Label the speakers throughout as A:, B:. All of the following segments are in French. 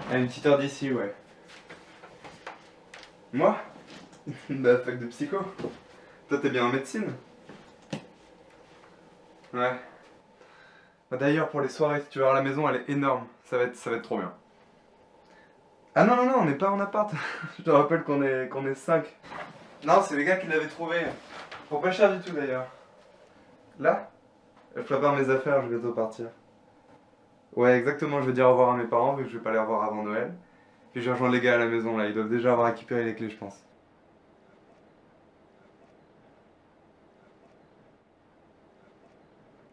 A: À une petite heure d'ici, ouais. Moi? Bah, fac de psycho. Toi, t'es bien en médecine? Ouais. Bah, d'ailleurs, pour les soirées, si tu vas voir la maison, elle est énorme. Ça va être trop bien. Ah non, non, non, on n'est pas en appart. Je te rappelle qu'on est 5. Non, c'est les gars qui l'avaient trouvé. Pour pas cher du tout, d'ailleurs. Là? Je prépare mes affaires, je vais bientôt partir. Ouais, exactement, je vais dire au revoir à mes parents, vu que je vais pas les revoir avant Noël. Puis je rejoins les gars à la maison, là. Ils doivent déjà avoir récupéré les clés, je pense.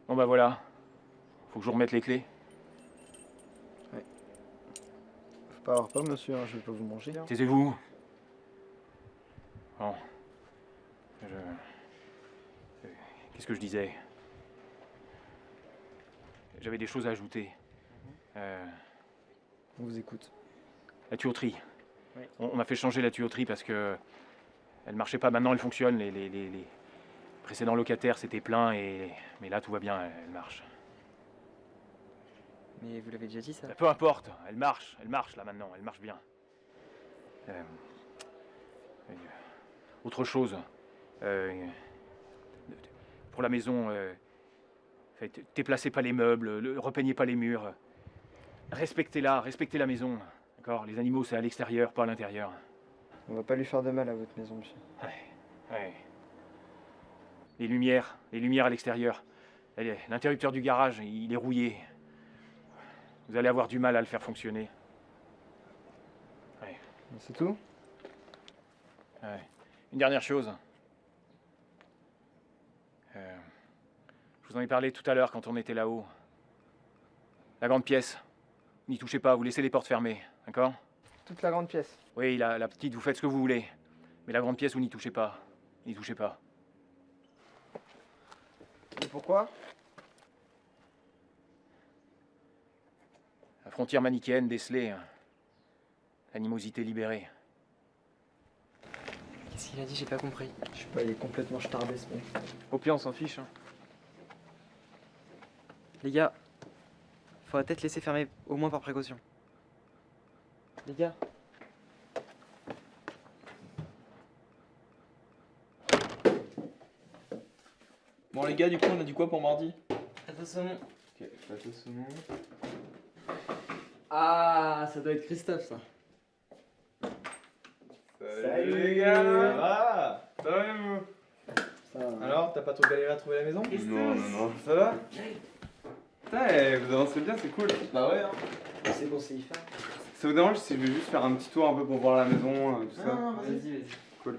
B: Bon bah voilà, faut que je vous remette les clés.
C: Faut pas avoir peur, monsieur, hein, je vais pas vous manger.
B: Taisez-vous. Bon. Qu'est-ce que je disais? J'avais des choses à ajouter.
C: On vous écoute.
B: La tuyauterie.
C: Oui.
B: On a fait changer la tuyauterie parce que elle marchait pas. Maintenant elle fonctionne. Les précédents locataires c'était plein mais là tout va bien, elle marche.
D: Mais vous l'avez déjà dit ça?
B: Peu importe, elle marche là maintenant, elle marche bien. Autre chose, pour la maison, déplacez pas les meubles, repeignez pas les murs. Respectez la maison, d'accord? Les animaux c'est à l'extérieur, pas à l'intérieur.
C: On va pas lui faire de mal à votre maison, monsieur.
B: Ouais. Les lumières à l'extérieur. L'interrupteur du garage, il est rouillé. Vous allez avoir du mal à le faire fonctionner. Ouais.
C: C'est tout?
B: Ouais. Une dernière chose. Je vous en ai parlé tout à l'heure quand on était là-haut. La grande pièce. N'y touchez pas, vous laissez les portes fermées, d'accord?
C: Toute la grande pièce.
B: Oui, la petite, vous faites ce que vous voulez. Mais la grande pièce, vous n'y touchez pas. N'y touchez pas.
C: Et pourquoi?
B: La frontière manichéenne décelée. L'animosité libérée.
D: Qu'est-ce qu'il a dit? J'ai pas compris.
C: Je sais pas, il est complètement starbé ce mec.
D: Au pire, on s'en fiche. Hein. Les gars, faudrait peut-être laisser fermer, au moins par précaution. Les gars.
E: Bon les gars, du coup on a dit quoi pour mardi?
D: Pâte au saumon.
A: Ok, pâte au saumon.
D: Ah, ça doit être Christophe ça.
A: Salut les gars!
E: Ça va?
A: Ça va et vous?
C: Ça va.
E: Alors, t'as pas trop galéré à trouver la maison?
A: Non, non, non, ça va? Putain, vous avancez bien, c'est cool.
E: Bah ouais hein.
C: C'est qu'on sait y faire.
A: Ça vous dérange si je vais juste faire un petit tour un peu pour voir la maison, tout ça?
D: Vas-y.
A: Cool.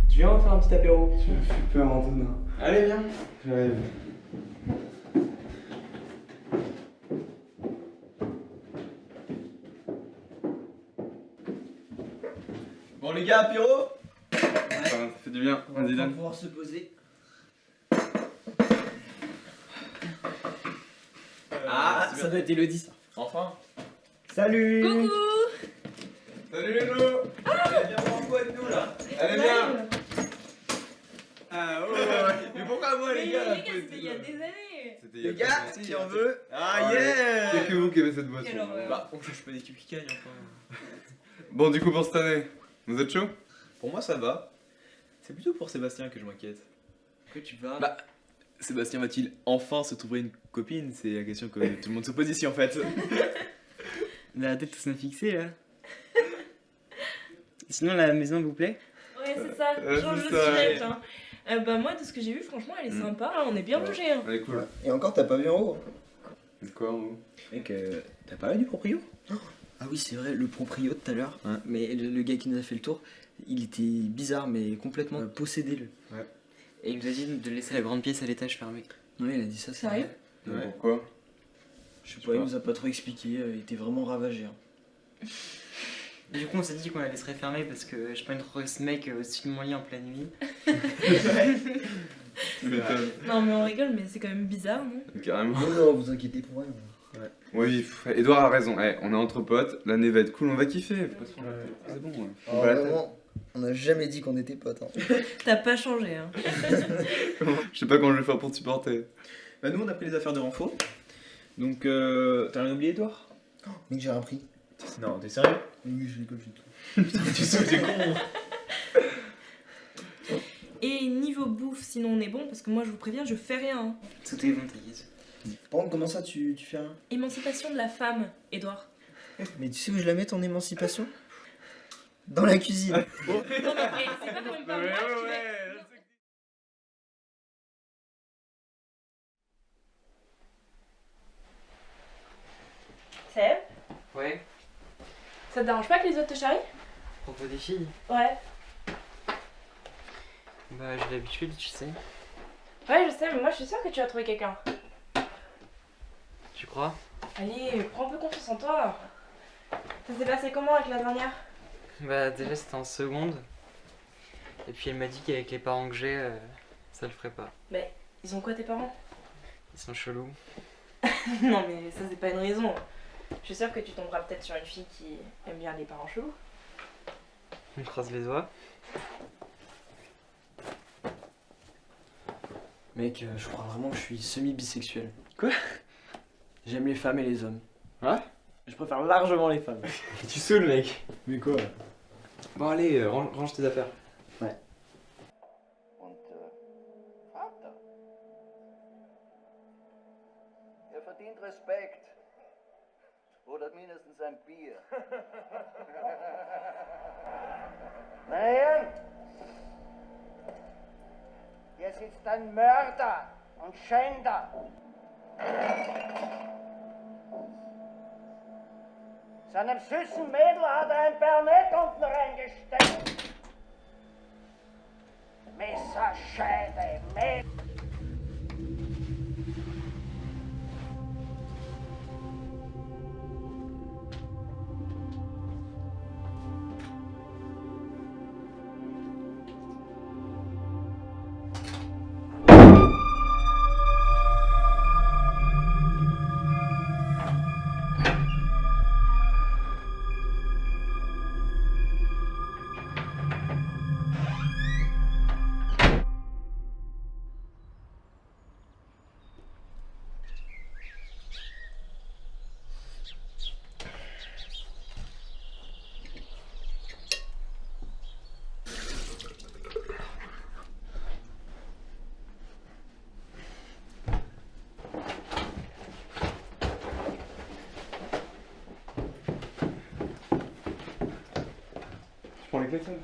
D: Tu viens, on fait un petit apéro.
A: Tu me fais peur, Antonin.
E: Allez viens.
A: J'arrive.
E: Bon les gars, apéro?
A: Ça fait du bien. Vas-y,
D: On va
A: donne.
D: pouvoir se poser. Ah, ça doit être Elodie ça.
E: Enfin.
C: Salut!
A: Salut les loups!
E: Allez, viens voir. quoi avec nous là?
A: Allez, viens.
E: Ah ouais. Mais pourquoi moi les gars?
F: c'était il y a des années.
A: C'était il y a
E: Les gars,
A: pas longtemps.
E: qui en veut? Ah
A: Allez.
E: yeah!
A: C'est que vous qui avez cette boisson.
F: Quelle horreur.
E: Bah, on cherche pas d'équipe qui gagne enfin.
A: Bon, du coup, pour cette année, vous êtes chaud?
E: Pour moi ça va. C'est plutôt pour Sébastien que je m'inquiète.
C: Que tu vas.
E: Bah, Sébastien va-t-il enfin se trouver une copine? C'est la question que tout le monde se pose ici en fait.
D: La tête tout fixée là. Sinon, la maison vous plaît?
F: Ouais, c'est ça. Change de
A: c'est ça.
F: silhouette. Hein. Bah, moi, de ce que j'ai vu, franchement, elle est sympa. Hein. On est bien logés. Hein.
A: Allez, cool.
C: Et encore, t'as pas vu en haut.
A: Quoi, en haut?
E: Mec, t'as parlé du proprio?
C: Ah oui, c'est vrai, le proprio tout à l'heure.
E: Ouais.
C: Mais le gars qui nous a fait le tour, il était bizarre, mais complètement possédé, lui.
D: Et il nous a dit de laisser la grande pièce à l'étage fermée.
C: Ouais, il a dit ça, c'est
F: Sérieux?
C: vrai.
A: Ouais. Pourquoi?
C: Je sais pas, il nous a pas trop expliqué, il était vraiment ravagé. Hein.
D: Du coup, on s'est dit qu'on la laisserait fermer parce que je pas une trouver ce mec au-dessus de mon lit en pleine nuit.
A: Tu m'étonnes.
F: Non, mais on rigole, mais c'est quand même bizarre, non?
A: Carrément.
C: Non, non, vous inquiétez pour rien.
A: Oui, Edouard a raison. Eh, on est entre potes, l'année va être cool, on va kiffer. C'est bon, ouais.
C: Oh,
A: Voilà.
C: vraiment, on a jamais dit qu'on était potes. Hein.
F: T'as pas changé, hein.
A: Je sais pas comment je vais faire pour te supporter.
E: Bah, nous on a pris les affaires de renfort. Donc, t'as rien oublié, Edouard?
C: Mec, j'ai rien pris.
E: Non, t'es sérieux?
C: Oui, je rigole, j'ai tout.
E: Tu sais, t'es con.
F: Et niveau bouffe, sinon on est bon, parce que moi, je vous préviens, je fais rien. Hein.
D: Tout est bon, t'inquiète.
C: Par contre, comment ça, tu fais rien?
F: Émancipation de la femme, Edouard.
C: Mais tu sais où je la mets, ton émancipation? Dans la cuisine.
F: Non, mais c'est pas quand même pas moi qui vais- Seb,
D: Ouais,
F: ça te dérange pas que les autres te charrient?
D: propos des filles.
F: Ouais.
D: Bah, j'ai l'habitude, tu sais.
F: Ouais, je sais, mais moi, je suis sûre que tu vas trouver quelqu'un.
D: Tu crois?
F: Allez, prends un peu confiance en toi. Ça s'est passé comment avec la dernière?
D: Bah, déjà, c'était en seconde. Et puis, elle m'a dit qu'avec les parents que j'ai, ça le ferait pas.
F: Ils ont quoi tes parents?
D: Ils sont chelous.
F: Non, mais ça, c'est pas une raison. Je suis sûre que tu tomberas peut-être sur une fille qui aime bien les parents chelous.
D: On croise les doigts.
C: Mec, je crois vraiment que je suis semi-bisexuel.
D: Quoi?
C: J'aime les femmes et les hommes.
D: Ouais?
C: Je préfère largement les femmes.
D: Tu saoules, mec.
C: Mais quoi?
E: Bon, allez, range tes affaires.
G: Und Vater, er verdient Respekt. Oder mindestens ein Bier. Nein! Hier sitzt ein Mörder und Schänder. Seinem süßen Mädel hat er ein Bajonett unten reingesteckt. Messerscheide, Messer.
A: Je prends les clés, Seb.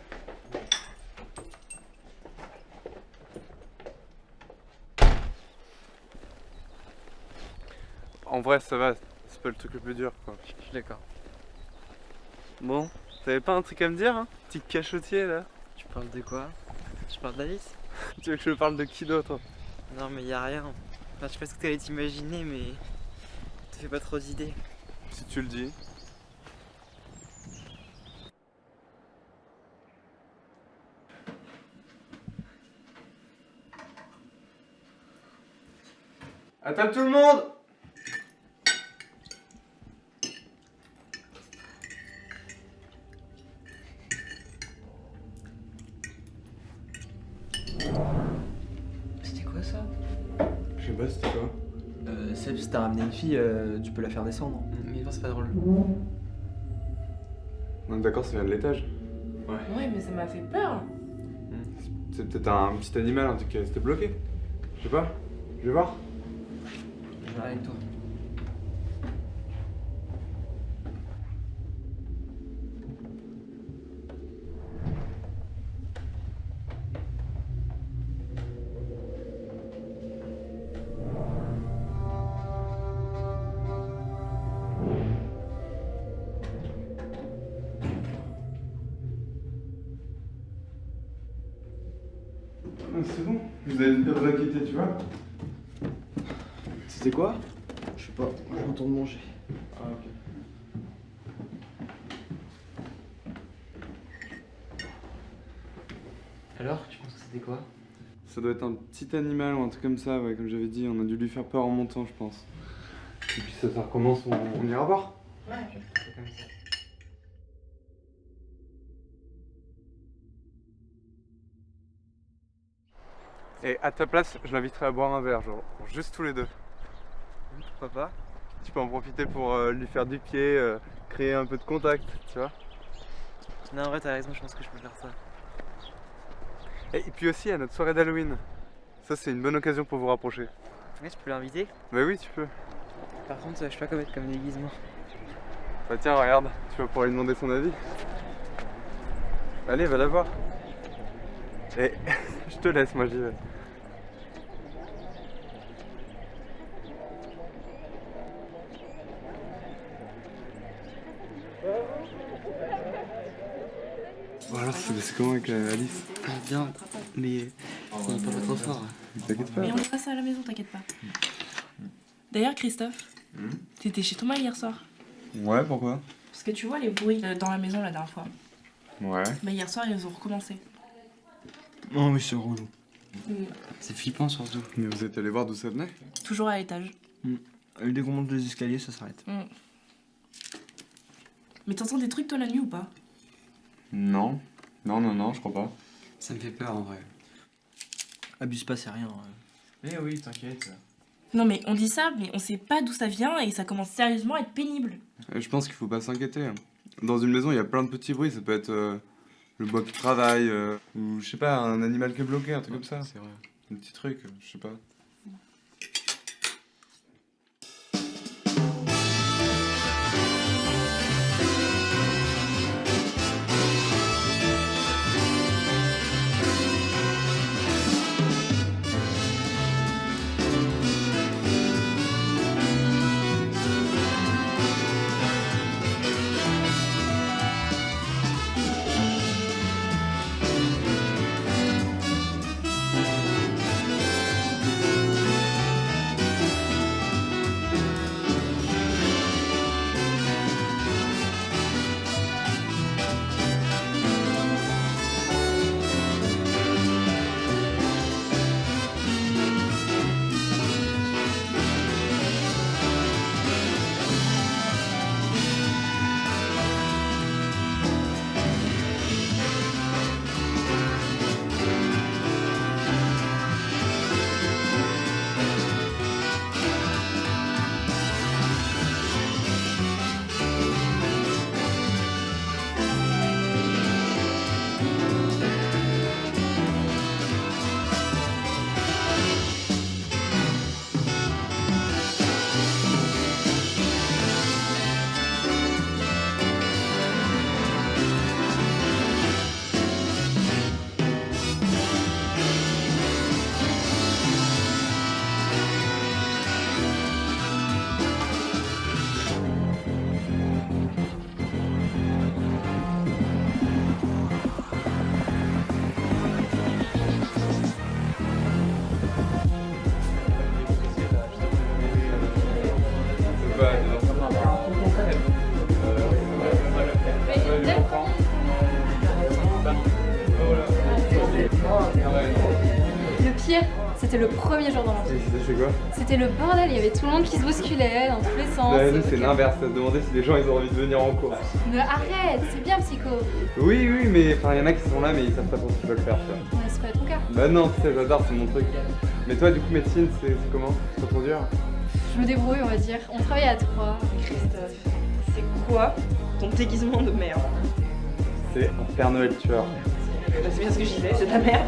A: En vrai, ça va, c'est pas le truc le plus dur, quoi.
D: Je suis d'accord.
A: Bon, t'avais pas un truc à me dire, hein? Petit cachotier, là?
D: Tu parles de quoi? Je parle d'Alice?
A: Tu veux que je parle de qui d'autre?
D: Non, mais y a rien. Enfin, je sais pas ce que t'allais t'imaginer, mais. Te fais pas trop d'idées.
A: Si tu le dis. À table tout le monde! sais pas, c'était quoi?
C: Seb, si t'as ramené une fille, tu peux la faire descendre.
D: Mais non, c'est pas drôle.
A: On est d'accord, ça vient de l'étage.
F: Ouais, mais ça m'a fait peur.
A: C'est peut-être un petit animal, un truc qui est resté bloqué. Je sais pas. Je vais voir.
C: Je vais avec toi.
A: Ah, c'est bon, vous avez pas vous inquiéter, tu vois.
C: C'était quoi? Je sais pas, je retourne manger.
A: Ah, ok.
D: Alors, tu penses que c'était quoi?
A: Ça doit être un petit animal ou un truc comme ça, ouais, comme j'avais dit, on a dû lui faire peur en montant, je pense. Et puis ça recommence, on ira voir.
D: Ouais, c'est comme ça.
A: Et à ta place, je l'inviterai à boire un verre, genre juste tous les deux.
D: Pourquoi pas?
A: Tu peux en profiter pour lui faire du pied, créer un peu de contact, tu vois.
D: Non, en vrai, t'as raison, je pense que je peux faire ça.
A: Et puis aussi à notre soirée d'Halloween. Ça, c'est une bonne occasion pour vous rapprocher.
D: Ouais, je peux l'inviter?
A: Bah oui, tu peux.
D: Par contre, je sais pas quoi mettre comme déguisement.
A: Bah tiens, regarde, tu vas pouvoir lui demander son avis. Allez, va la voir. Et je te laisse, moi j'y vais. Bon alors, c'est comment avec Alice?
D: Bien, mais on est pas trop fort.
A: T'inquiète pas.
F: Mais on fera ça à la maison, t'inquiète pas. D'ailleurs, Christophe, t'étais chez Thomas hier soir.
A: Ouais, pourquoi?
F: Parce que tu vois les bruits dans la maison la dernière fois.
A: Ouais.
F: Bah hier soir, ils ont recommencé.
C: Oh oui, c'est relou.
D: C'est flippant surtout.
A: Mais vous êtes allé voir d'où ça venait?
F: Toujours à l'étage.
C: Dès qu'on monte les escaliers, ça s'arrête.
F: Mais t'entends des trucs toi la nuit ou pas?
A: Non. Non, je crois pas.
D: Ça me fait peur en vrai.
C: Abuse pas, c'est rien.
B: Eh oui, t'inquiète.
F: Non mais on dit ça, mais on sait pas d'où ça vient et ça commence sérieusement à être pénible.
A: Je pense qu'il faut pas s'inquiéter. Dans une maison, il y a plein de petits bruits. Ça peut être le bois qui travaille, ou je sais pas, un animal qui est bloqué, un truc comme ça.
B: C'est vrai.
A: Un petit truc, je sais pas.
H: Le pire, c'était le premier jour dans l'entreprise.
A: C'est quoi?
H: C'était le bordel, il y avait tout le monde qui se bousculait dans tous les sens.
A: Nous, c'est l'inverse. Ça se demandait si les gens ils ont envie de venir en cours.
H: Mais arrête, c'est bien psycho.
A: Oui, mais il y en a qui sont là, mais ils savent pas trop ce qu'ils veulent faire, tu vois.
H: Ouais, c'est pas ton cas.
A: Bah non, tu sais, j'adore, c'est mon truc. Mais toi, du coup, médecine, c'est comment? C'est pas trop dur?
H: Je me débrouille, on va dire. On travaille à 3.
F: Christophe, c'est quoi ton déguisement de merde?
A: C'est un Père Noël tueur.
F: C'est bien ce que je disais, c'est de la merde.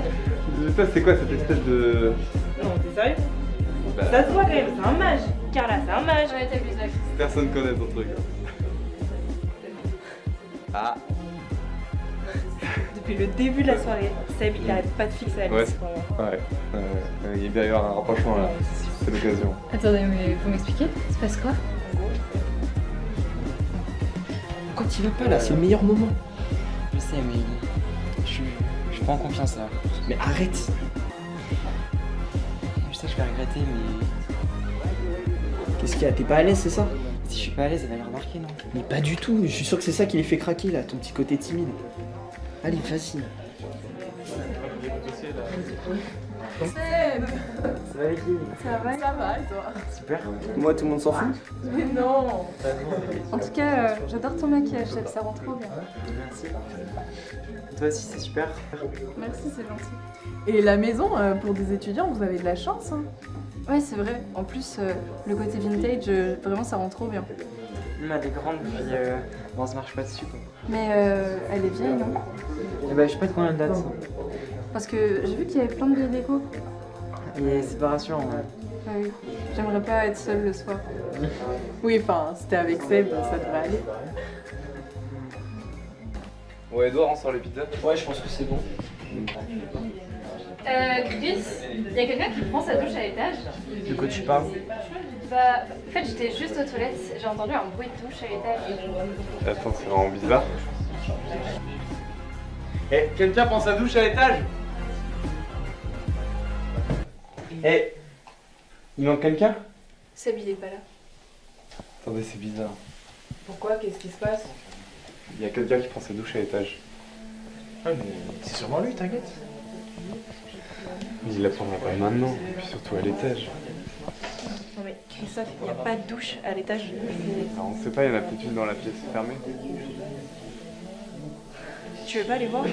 A: Toi, c'est quoi cette espèce de...
F: Non, t'es sérieux?
A: Bah,
F: Ça se voit quand même, c'est un mage. Carla, c'est un mage.
H: Ouais, t'abuses là.
A: personne connaît ton truc. Ah.
F: Depuis le début de la soirée, Seb, il arrête pas de fixer
A: Ouais,
F: Alice.
A: Ouais, il va y avoir un rapprochement là. C'est l'occasion.
H: Attendez, mais vous m'expliquez? Il se passe quoi?
C: Pourquoi t'y vas pas là? C'est le meilleur moment.
D: Je sais, mais je suis pas en confiance là.
C: Mais arrête.
D: Je sais que je vais regretter, mais
C: Qu'est-ce qu'il y a? T'es pas à l'aise, c'est ça?
D: si je suis pas à l'aise, elle va le remarquer, non?
C: Mais pas du tout. Je suis sûr que c'est ça qui les fait craquer là, ton petit côté timide. Allez, vas-y.
H: Ça va et toi?
C: Super. Moi, tout le monde s'en fout.
H: Mais non. En tout cas, j'adore ton maquillage, Seb, ça rend trop bien.
D: Toi aussi, c'est super.
H: Merci, c'est gentil.
I: Et la maison, pour des étudiants, vous avez de la chance. Hein.
H: Ouais, c'est vrai. En plus, le côté vintage, vraiment, ça rend trop bien.
D: Elle est grande, puis on se marche pas dessus, quoi.
H: Mais elle est vieille, non?
D: Et bah, je sais pas de combien elle date.
H: Parce que j'ai vu qu'il y avait plein de vieilles déco.
D: Et c'est pas rassurant.
H: Ah oui. J'aimerais pas être seule le soir.
I: Oui, enfin, c'était avec Seb, ça devrait aller.
A: Ouais, Edouard, on sort les pizzas.
C: Ouais, je pense que c'est bon.
H: Chris, il y a quelqu'un qui prend sa douche à l'étage.
C: De quoi tu parles?
H: Bah, en fait, j'étais juste aux toilettes, j'ai entendu un bruit de douche à l'étage.
A: Attends, c'est vraiment bizarre.
J: Eh, quelqu'un prend sa douche à l'étage? Eh, il manque quelqu'un?
H: Seb, il est pas là.
A: Attendez, c'est bizarre.
I: Pourquoi? Qu'est-ce qui se passe?
A: Il y a quelqu'un qui prend sa douche à l'étage.
J: Ah, mais c'est sûrement lui, t'inquiète.
A: Mais il la prendra pas maintenant, puis surtout à l'étage.
F: Non mais Christophe, il n'y a pas de douche à l'étage.
A: Alors, on sait pas, il y en a peut-être une dans la pièce fermée.
F: Tu veux pas aller voir?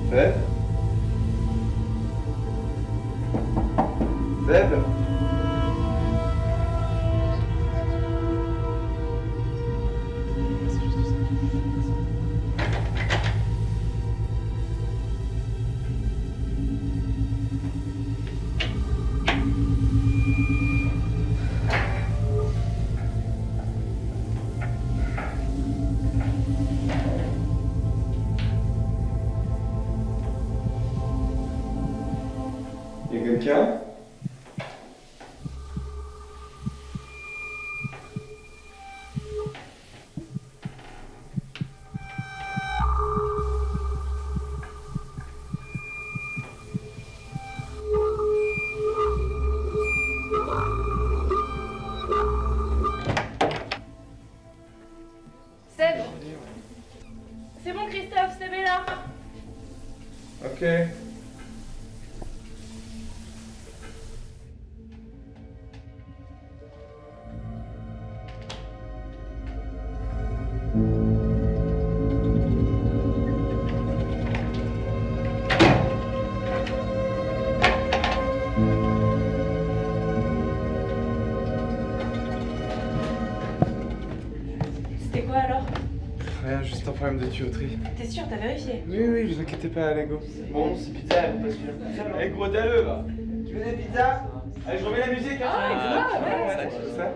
A: Seb? Seb? Y'a quelqu'un?
F: Seb! C'est bon Christophe, Seb est là!
A: Ok.
F: C'était quoi alors?
A: Rien, juste un problème de tuyauterie.
F: T'es sûr, t'as vérifié?
A: Oui, vous inquiétez pas, Lego.
J: Bon, c'est pizza, elle passe bien. Eh, gros dalleux, va. Tu veux des pizzas? Allez, je remets la musique, hein.
A: Ça?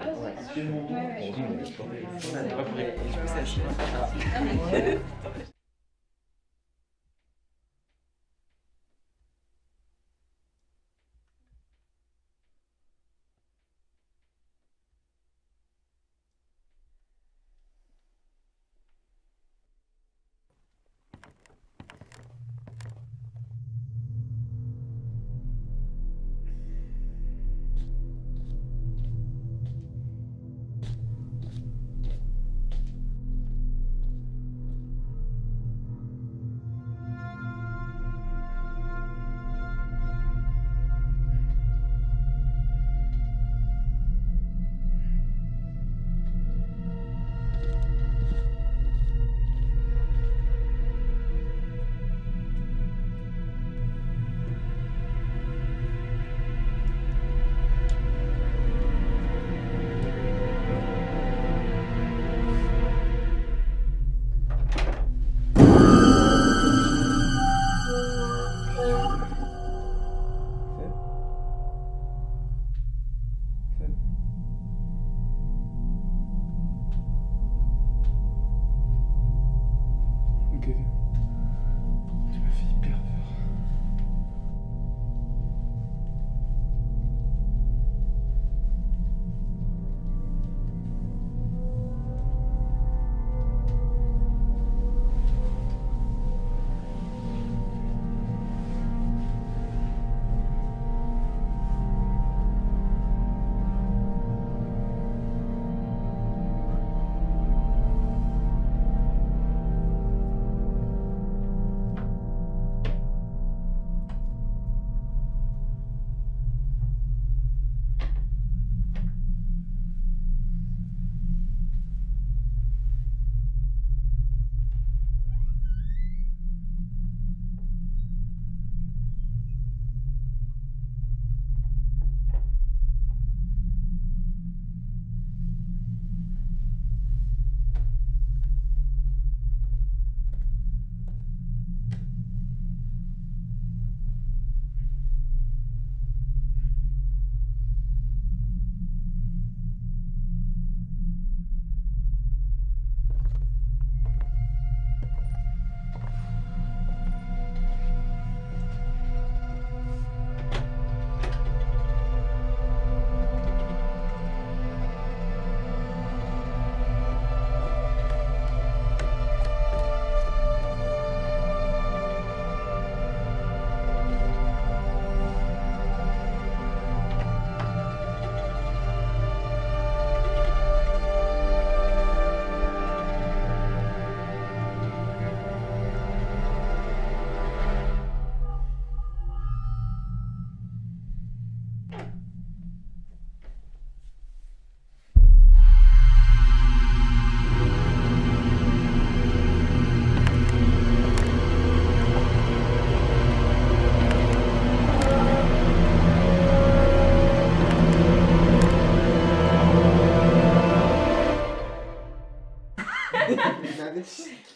A: Kevin. Tu m'as fait hyper peur.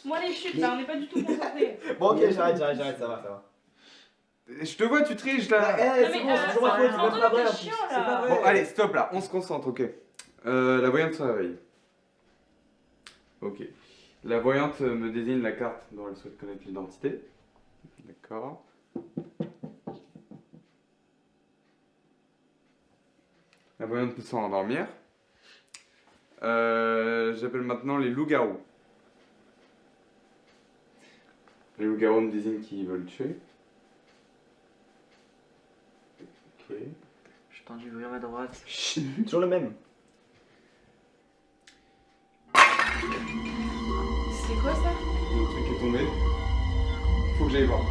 F: Moi les chutes là, on n'est pas du tout concentrés.
J: Bon, ok, j'arrête, ça va.
A: Je te vois, tu triches là.
J: C'est bon, c'est toujours ma faute, c'est même pas vrai. En plus.
F: chiant,
J: C'est
F: là.
J: pas vrai.
A: Bon, allez, stop là, on se concentre, ok. La voyante se réveille. Ok. La voyante me désigne la carte dont elle souhaite connaître l'identité. D'accord. La voyante peut s'endormir. J'appelle maintenant les loups-garous. Les loups-garous me désignent qui veulent tuer. Ok.
D: J'ai entendu bruit à ma droite.
J: Toujours le même.
F: C'est quoi ça?
A: Le truc est tombé. Faut que j'aille voir.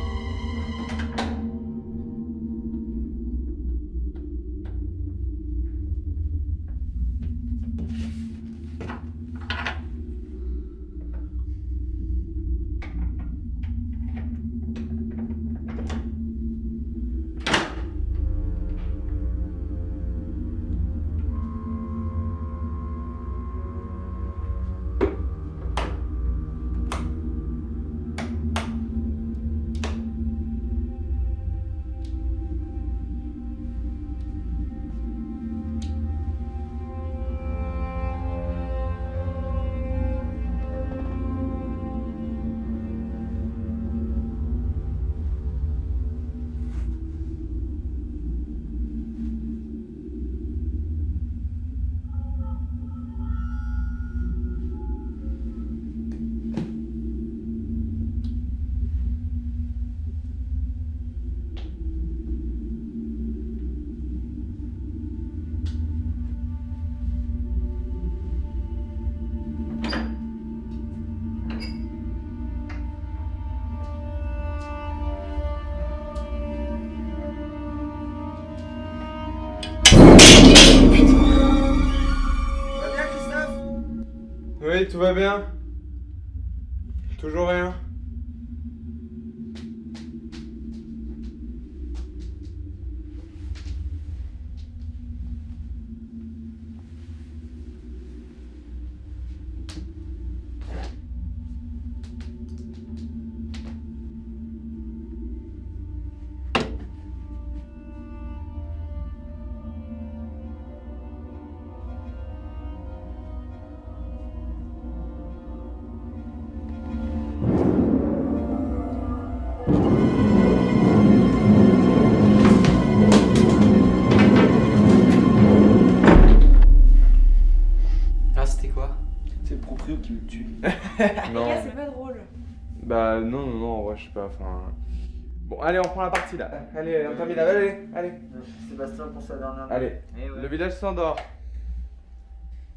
A: Oui, tout va bien. Toujours rien.
F: les gars, c'est pas drôle.
A: Bah non, en vrai, je sais pas, enfin... Bon, allez, on prend la partie là. Allez, on termine là, allez.
C: Sébastien pour sa dernière.
A: Allez,
C: Eh ouais.
A: le village s'endort.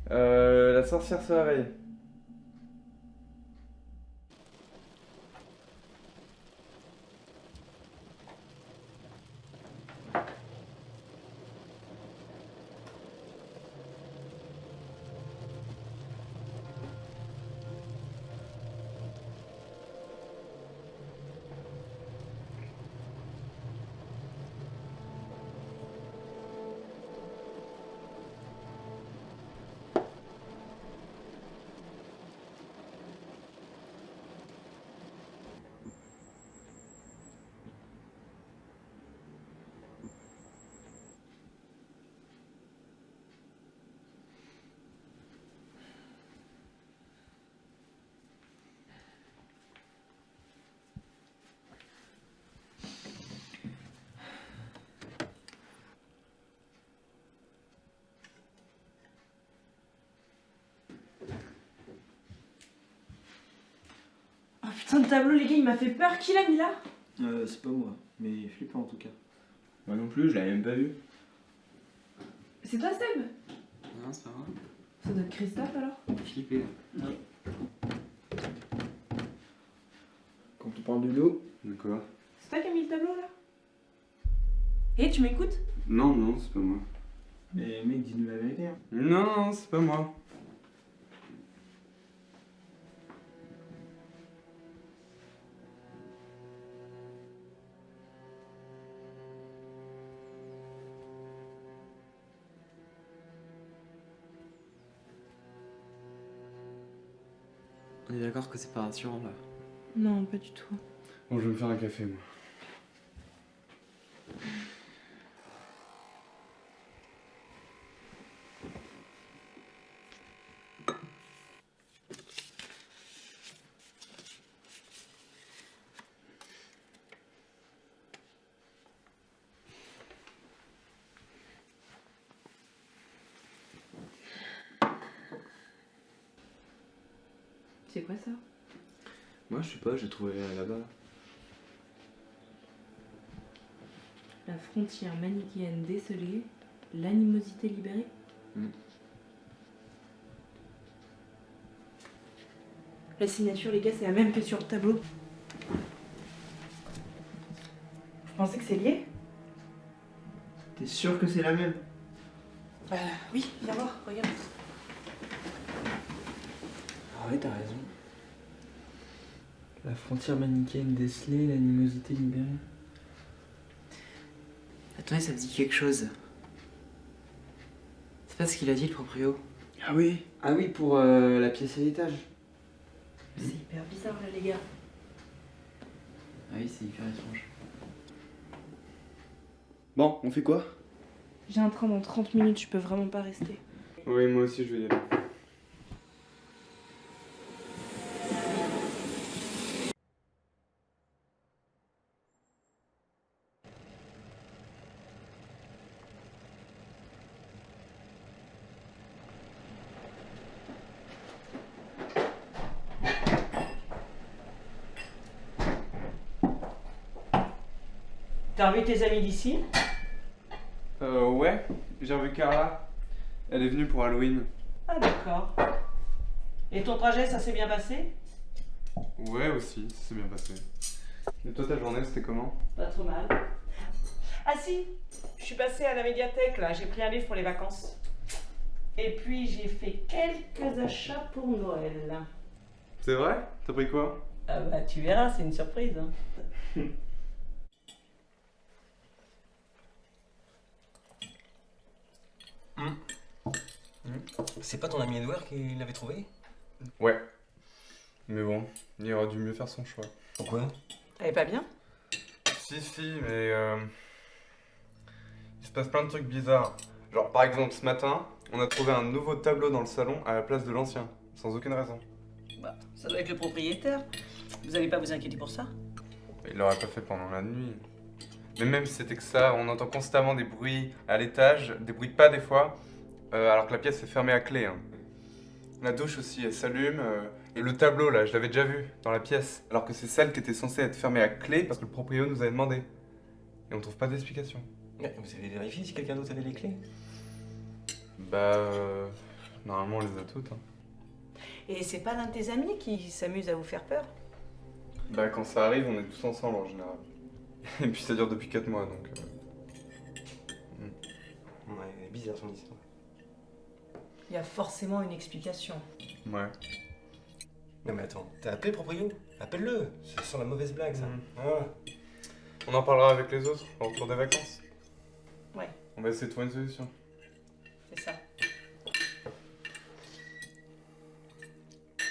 A: La sorcière se réveille.
F: Oh putain de tableau, les gars, il m'a fait peur. Qui l'a mis là?
C: C'est pas moi, mais flippant en tout cas.
E: Moi non plus, je l'avais même pas vu.
F: C'est toi, Seb?
D: Non, c'est pas moi.
F: Ça doit être Christophe alors?
D: Flippé là.
C: Quand on parle du loup.
A: De quoi?
F: C'est toi qui as mis le tableau là? Et tu m'écoutes?
A: Non, c'est pas moi.
C: Mais mec, dis-nous la vérité. Hein.
A: Non, c'est pas moi.
D: On est d'accord que c'est pas rassurant là.
F: Non, pas du tout.
A: Bon, je vais me faire un café, moi.
F: C'est quoi ça?
E: Moi, je sais pas, j'ai trouvé là-bas.
F: La frontière manichéenne décelée, l'animosité libérée. La signature, les gars, c'est la même que sur le tableau. Vous pensez que c'est lié?
C: T'es sûr que c'est la même?
F: Oui, viens voir, regarde.
C: Ah ouais, t'as raison. La frontière manichéenne décelée, l'animosité libérée.
D: Attendez, ça me dit quelque chose. C'est pas ce qu'il a dit le proprio.
C: Ah oui, pour la pièce à l'étage.
F: C'est hyper bizarre là, les gars.
D: Ah oui, c'est hyper étrange.
A: Bon, on fait quoi?
F: J'ai un train dans 30 minutes, je peux vraiment pas rester.
A: Oui, moi aussi, je vais y aller.
G: T'as revu tes amis d'ici?
A: Ouais, j'ai revu Carla. Elle est venue pour Halloween.
G: Ah d'accord. Et ton trajet, ça s'est bien passé?
A: Ouais, aussi, ça s'est bien passé. Et toi, ta journée, c'était comment?
G: Pas trop mal. Ah si, je suis passée à la médiathèque là, j'ai pris un livre pour les vacances. Et puis j'ai fait quelques achats pour Noël.
A: C'est vrai? T'as pris quoi?
G: Ah bah tu verras, c'est une surprise. Hein.
K: C'est pas ton ami Edouard qui l'avait trouvé?
A: Ouais. Mais bon, il aurait dû mieux faire son choix.
K: Pourquoi?
F: Elle est pas bien?
A: Si, mais il se passe plein de trucs bizarres. Genre, par exemple, ce matin, on a trouvé un nouveau tableau dans le salon à la place de l'ancien, sans aucune raison.
G: Bah, ça doit être le propriétaire. Vous allez pas vous inquiéter pour ça?
A: Il l'aurait pas fait pendant la nuit. Mais même si c'était que ça, on entend constamment des bruits à l'étage, des bruits de pas des fois, alors que la pièce est fermée à clé. Hein. La douche aussi, elle s'allume, Et le tableau là, je l'avais déjà vu dans la pièce. Alors que c'est celle qui était censée être fermée à clé parce que le proprio nous avait demandé. Et on trouve pas d'explication.
K: Ouais, vous avez vérifié si quelqu'un d'autre avait les clés?
A: Bah, normalement on les a toutes. Hein.
G: Et c'est pas l'un de tes amis qui s'amuse à vous faire peur?
A: Bah, quand ça arrive, on est tous ensemble en général. Et puis ça dure depuis 4 mois donc.
K: Ouais, bizarre son histoire.
G: Il y a forcément une explication.
A: Ouais.
K: Non mais attends, t'as appelé le proprio? Appelle-le, ça sent la mauvaise blague ça. Ah.
A: On en parlera avec les autres au retour des vacances.
G: Ouais.
A: On va essayer de trouver une solution.
G: C'est ça.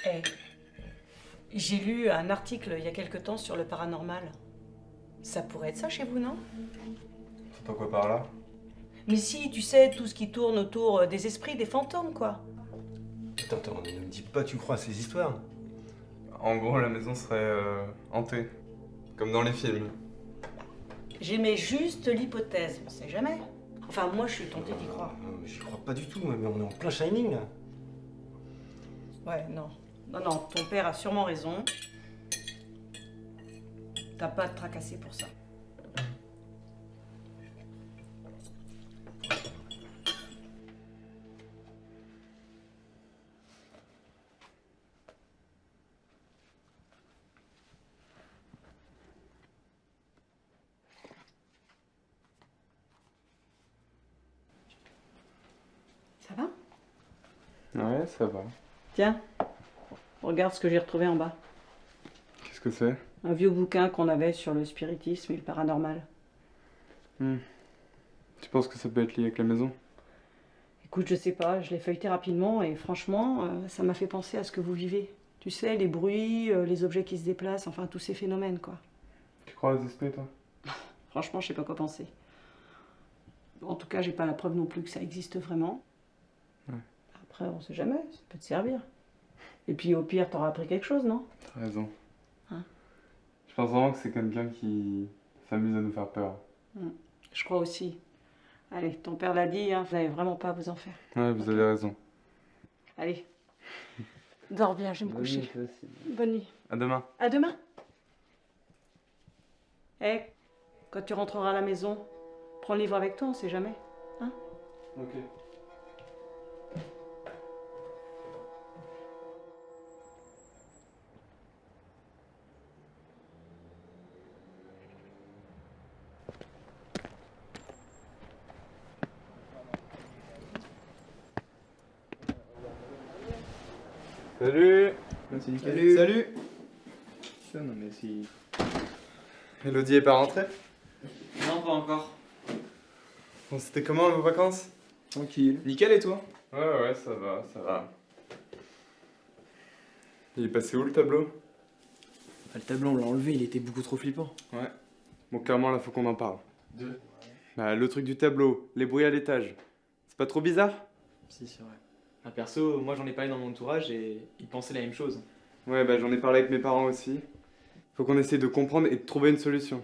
G: Eh, j'ai lu un article il y a quelque temps sur le paranormal. Ça pourrait être ça chez vous, non?
A: T'entends quoi par là?
G: Mais si, tu sais, tout ce qui tourne autour des esprits, des fantômes, quoi.
K: Attends, ne me dis pas tu crois à ces histoires.
A: En gros, la maison serait hantée. Comme dans les films.
G: J'émets juste l'hypothèse, on sait jamais. Enfin, moi, je suis tentée d'y croire.
K: J'y crois pas du tout, mais on est en plein Shining là.
G: Ouais, non. Non, ton père a sûrement raison. T'as pas à te tracasser pour ça. Ça va?
A: Ouais, ça va.
G: Tiens, regarde ce que j'ai retrouvé en bas.
A: Qu'est-ce que c'est?
G: Un vieux bouquin qu'on avait sur le spiritisme et le paranormal.
A: Tu penses que ça peut être lié avec la maison?
G: Écoute, je sais pas, je l'ai feuilleté rapidement et franchement, ça m'a fait penser à ce que vous vivez. Tu sais, les bruits, les objets qui se déplacent, enfin tous ces phénomènes, quoi.
A: Tu crois aux esprits, toi?
G: Franchement, je sais pas quoi penser. En tout cas, j'ai pas la preuve non plus que ça existe vraiment.
A: Ouais.
G: Après, on sait jamais, ça peut te servir. Et puis au pire, t'auras appris quelque chose, non?
A: T'as raison.
G: Hein?
A: Je pense vraiment que c'est quelqu'un qui s'amuse à nous faire peur.
G: Je crois aussi. Allez, ton père l'a dit, hein, vous n'avez vraiment pas à vous en faire.
A: Ouais, vous avez raison.
G: Allez. Dors bien, je vais me coucher. Bonne nuit.
A: À demain.
G: À demain. Eh, quand tu rentreras à la maison, prends le livre avec toi, on sait jamais. Hein?
A: Ok. Salut!
C: Salut.
A: Salut!
C: Ça, non mais si...
A: Elodie est pas rentrée?
C: Non, pas encore.
A: Bon, c'était comment vos vacances?
C: Tranquille. Nickel, et toi?
A: Ouais, ça va, ça va. Il est passé où le tableau?
C: Le tableau, on l'a enlevé, il était beaucoup trop flippant.
A: Ouais. Bon, clairement, là, faut qu'on en parle. Bah, le truc du tableau, les bruits à l'étage. C'est pas trop bizarre?
C: Si, c'est vrai. Perso, moi j'en ai parlé dans mon entourage et ils pensaient la même chose.
A: Ouais, bah, j'en ai parlé avec mes parents aussi. Faut qu'on essaye de comprendre et de trouver une solution.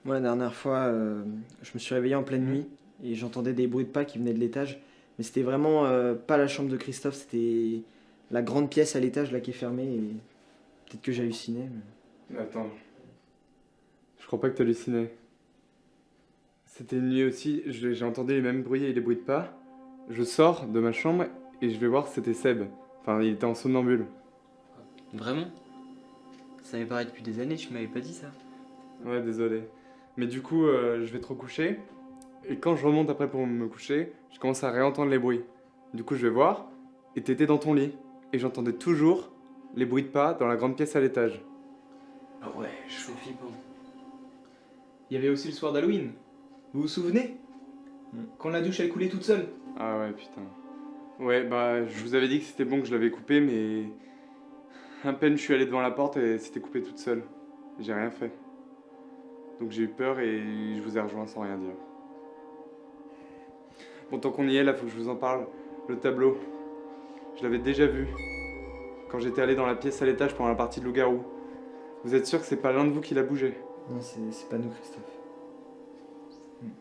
C: Moi, la dernière fois, je me suis réveillé en pleine nuit et j'entendais des bruits de pas qui venaient de l'étage. Mais c'était vraiment pas la chambre de Christophe, c'était la grande pièce à l'étage là qui est fermée. Et peut-être que j'hallucinais. Mais...
A: Attends. Je crois pas que t'hallucinais. C'était une nuit aussi, j'ai entendu les mêmes bruits et les bruits de pas. Je sors de ma chambre et je vais voir c'était Seb. Enfin, il était en somnambule.
C: Vraiment? Ça m'est pareil depuis des années, tu m'avais pas dit ça.
A: Ouais, désolé. Mais du coup, je vais te recoucher. Et quand je remonte après pour me coucher, je commence à réentendre les bruits. Du coup, je vais voir. Et t'étais dans ton lit. Et j'entendais toujours les bruits de pas dans la grande pièce à l'étage.
C: Ah ouais, c'est flippant. Il y avait aussi le soir d'Halloween. Vous vous souvenez? Quand la douche elle coulait toute seule.
A: Ah ouais, putain. Ouais, bah, je vous avais dit que c'était bon que je l'avais coupé, mais... À peine je suis allé devant la porte et c'était coupé toute seule. J'ai rien fait. Donc j'ai eu peur et je vous ai rejoint sans rien dire. Bon, tant qu'on y est, là, faut que je vous en parle. Le tableau. Je l'avais déjà vu. Quand j'étais allé dans la pièce à l'étage pendant la partie de loup-garou. Vous êtes sûr que c'est pas l'un de vous qui l'a bougé?
C: Non, c'est pas nous, Christophe.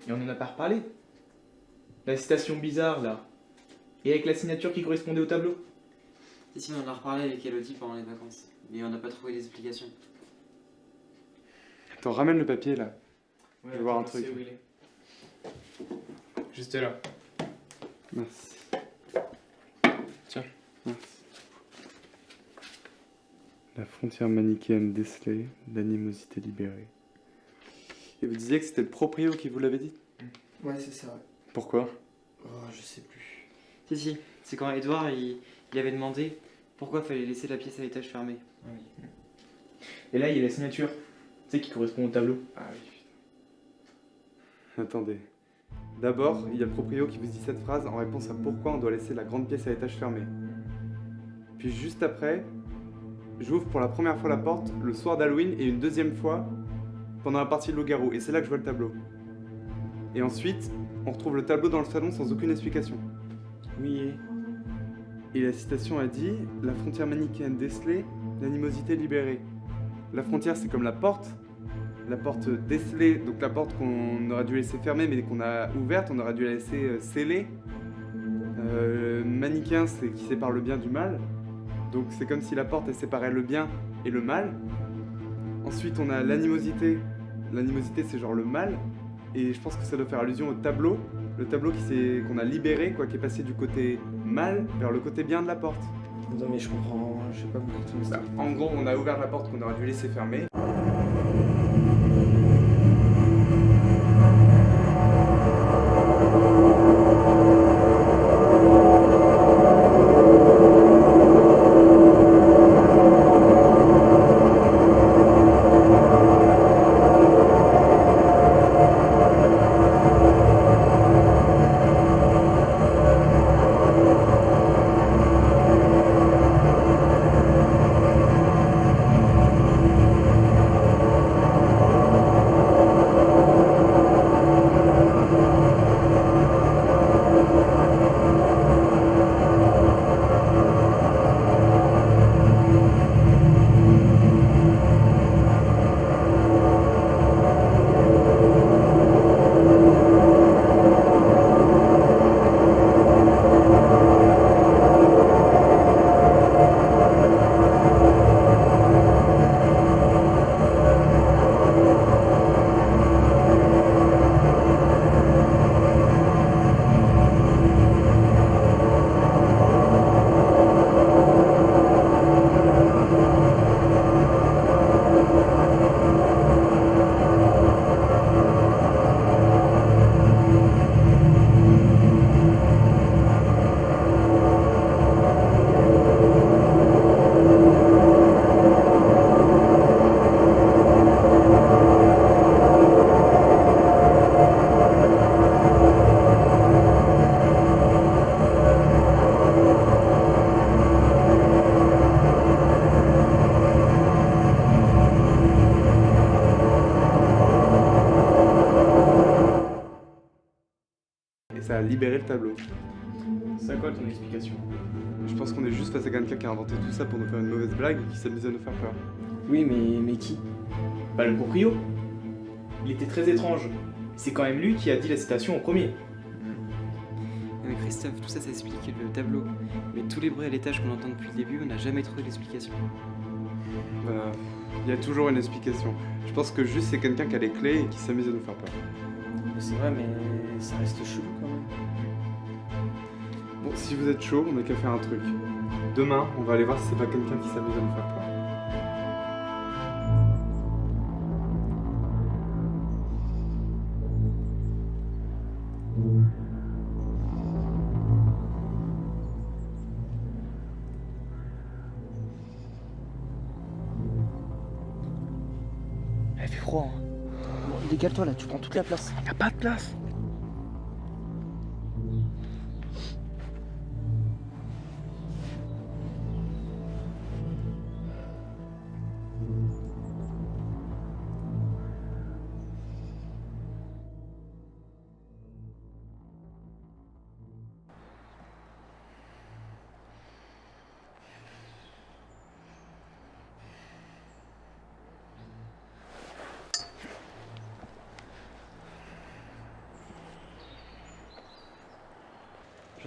L: Et on en a pas reparlé. La citation bizarre, là. Et avec la signature qui correspondait au tableau.
D: Si, on en a reparlé avec Elodie pendant les vacances, mais on n'a pas trouvé d'explication.
A: Attends, ramène le papier là.
L: Ouais,
A: Je vais voir un
L: je
A: truc.
L: sais où il est. Juste là.
A: Merci.
L: Tiens.
A: Merci. La frontière manichéenne décelée, l'animosité libérée. Et vous disiez que c'était le proprio qui vous l'avait dit?
C: Ouais, c'est ça, ouais.
A: Pourquoi?
C: Oh, je sais plus.
D: Si, c'est quand Edouard il avait demandé pourquoi fallait laisser la pièce à étage fermée.
L: Ah oui. Et là, il y a la signature, tu sais, qui correspond au tableau.
A: Ah oui, putain. Attendez. D'abord, il y a le proprio qui vous dit cette phrase en réponse à pourquoi on doit laisser la grande pièce à étage fermé. Puis juste après, j'ouvre pour la première fois la porte le soir d'Halloween et une deuxième fois pendant la partie de loup-garou. Et c'est là que je vois le tableau. Et ensuite, on retrouve le tableau dans le salon sans aucune explication.
C: Oui.
A: Et la citation a dit « La frontière manichéenne décelée, l'animosité libérée ». La frontière, c'est comme la porte décelée, donc la porte qu'on aurait dû laisser fermée mais qu'on a ouverte, on aurait dû la laisser scellée. Manichéen, c'est qui sépare le bien du mal. Donc c'est comme si la porte, elle séparait le bien et le mal. Ensuite, on a l'animosité. L'animosité, c'est genre le mal. Et je pense que ça doit faire allusion au tableau. Le tableau qu'on a libéré, quoi, qui est passé du côté mal vers le côté bien de la porte.
C: Non mais je comprends, je sais pas beaucoup de tout ça.
A: En gros, on a ouvert la porte qu'on aurait dû laisser fermée. Ça a libéré le tableau.
L: C'est quoi ton explication?
A: Je pense qu'on est juste face à quelqu'un qui a inventé tout ça pour nous faire une mauvaise blague et qui s'amuse à nous faire peur.
C: Oui, mais qui?
L: Bah le proprio. Il était très étrange. C'est quand même lui qui a dit la citation en premier.
D: Mais Christophe, tout ça, ça explique le tableau. Mais tous les bruits à l'étage qu'on entend depuis le début, on n'a jamais trouvé d'explication.
A: Bah, il y a toujours une explication. Je pense que juste c'est quelqu'un qui a les clés et qui s'amuse à nous faire peur.
C: C'est vrai, mais ça reste chelou quand même.
A: Bon, si vous êtes chaud, on n'a qu'à faire un truc. Demain, on va aller voir si c'est pas quelqu'un qui s'amuse à nous faire peur.
C: Il fait froid, hein. Bon, dégale-toi là, tu prends toute la place.
L: Y'a pas de place.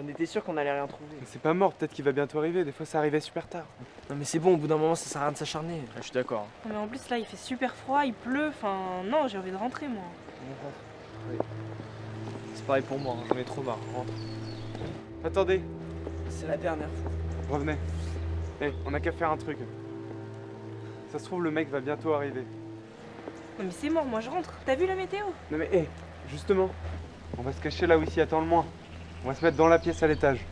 C: J'en étais sûr qu'on allait rien trouver.
A: Mais c'est pas mort, peut-être qu'il va bientôt arriver. Des fois, ça arrivait super tard.
C: Non mais c'est bon, au bout d'un moment, ça sert à rien de s'acharner.
L: Je suis d'accord.
F: Non, mais en plus, là, il fait super froid, il pleut. Enfin, non, j'ai envie de rentrer, moi.
L: C'est pareil pour moi, j'en ai trop marre. Rentre.
A: Attendez,
C: C'est la dernière fois.
A: revenez. On a qu'à faire un truc. Ça se trouve, le mec va bientôt arriver.
F: Non, mais c'est mort, moi, je rentre. T'as vu la météo?
A: Non mais, justement, on va se cacher là où il s'y attend le moins. On va se mettre dans la pièce à l'étage.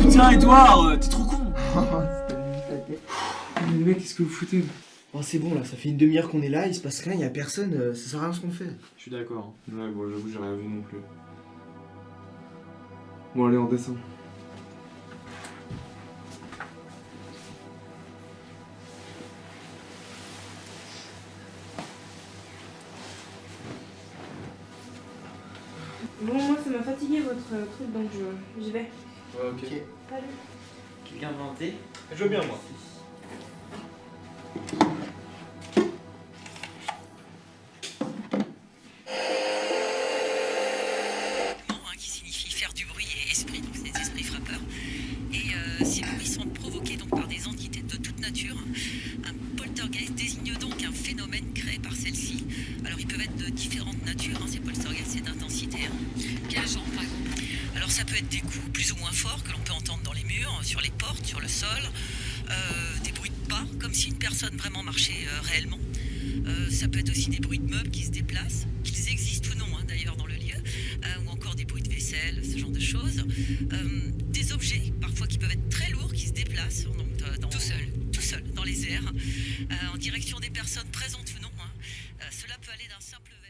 E: Putain, Edouard, t'es trop con.
A: Mais mec, qu'est-ce que vous foutez?
C: Oh, c'est bon là, ça fait une demi-heure qu'on est là, il se passe rien, il y a personne, ça sert à rien ce qu'on fait.
L: Je suis d'accord.
A: Ouais, bon, j'avoue, j'ai rien vu non plus. Bon, allez, on descend.
F: Bon, moi, ça m'a fatigué votre truc, donc j'y vais.
L: Ouais, ok.
F: Salut.
D: Quelqu'un veut un thé?
L: Je veux bien, moi.
M: Qui signifie faire du bruit et esprit, donc c'est des esprits frappeurs. Et ces bruits sont provoqués donc par des entités de toute nature. Un poltergeist désigne donc un phénomène créé par celle-ci. Alors ils peuvent être de différentes natures, ces poltergeists, c'est d'intensité. Quel genre par exemple? Alors ça peut être des coups plus ou moins forts que l'on peut entendre dans les murs, sur les portes, sur le sol, des bruits de pas, comme si une personne vraiment marchait réellement. Ça peut être aussi des bruits de meubles qui se déplacent, qu'ils existent ou non d'ailleurs dans le lieu, ou encore des bruits de vaisselle, ce genre de choses. Des objets, parfois qui peuvent être très lourds, qui se déplacent, donc tout seul, dans les airs, en direction des personnes présentes ou non. Cela peut aller d'un simple verre.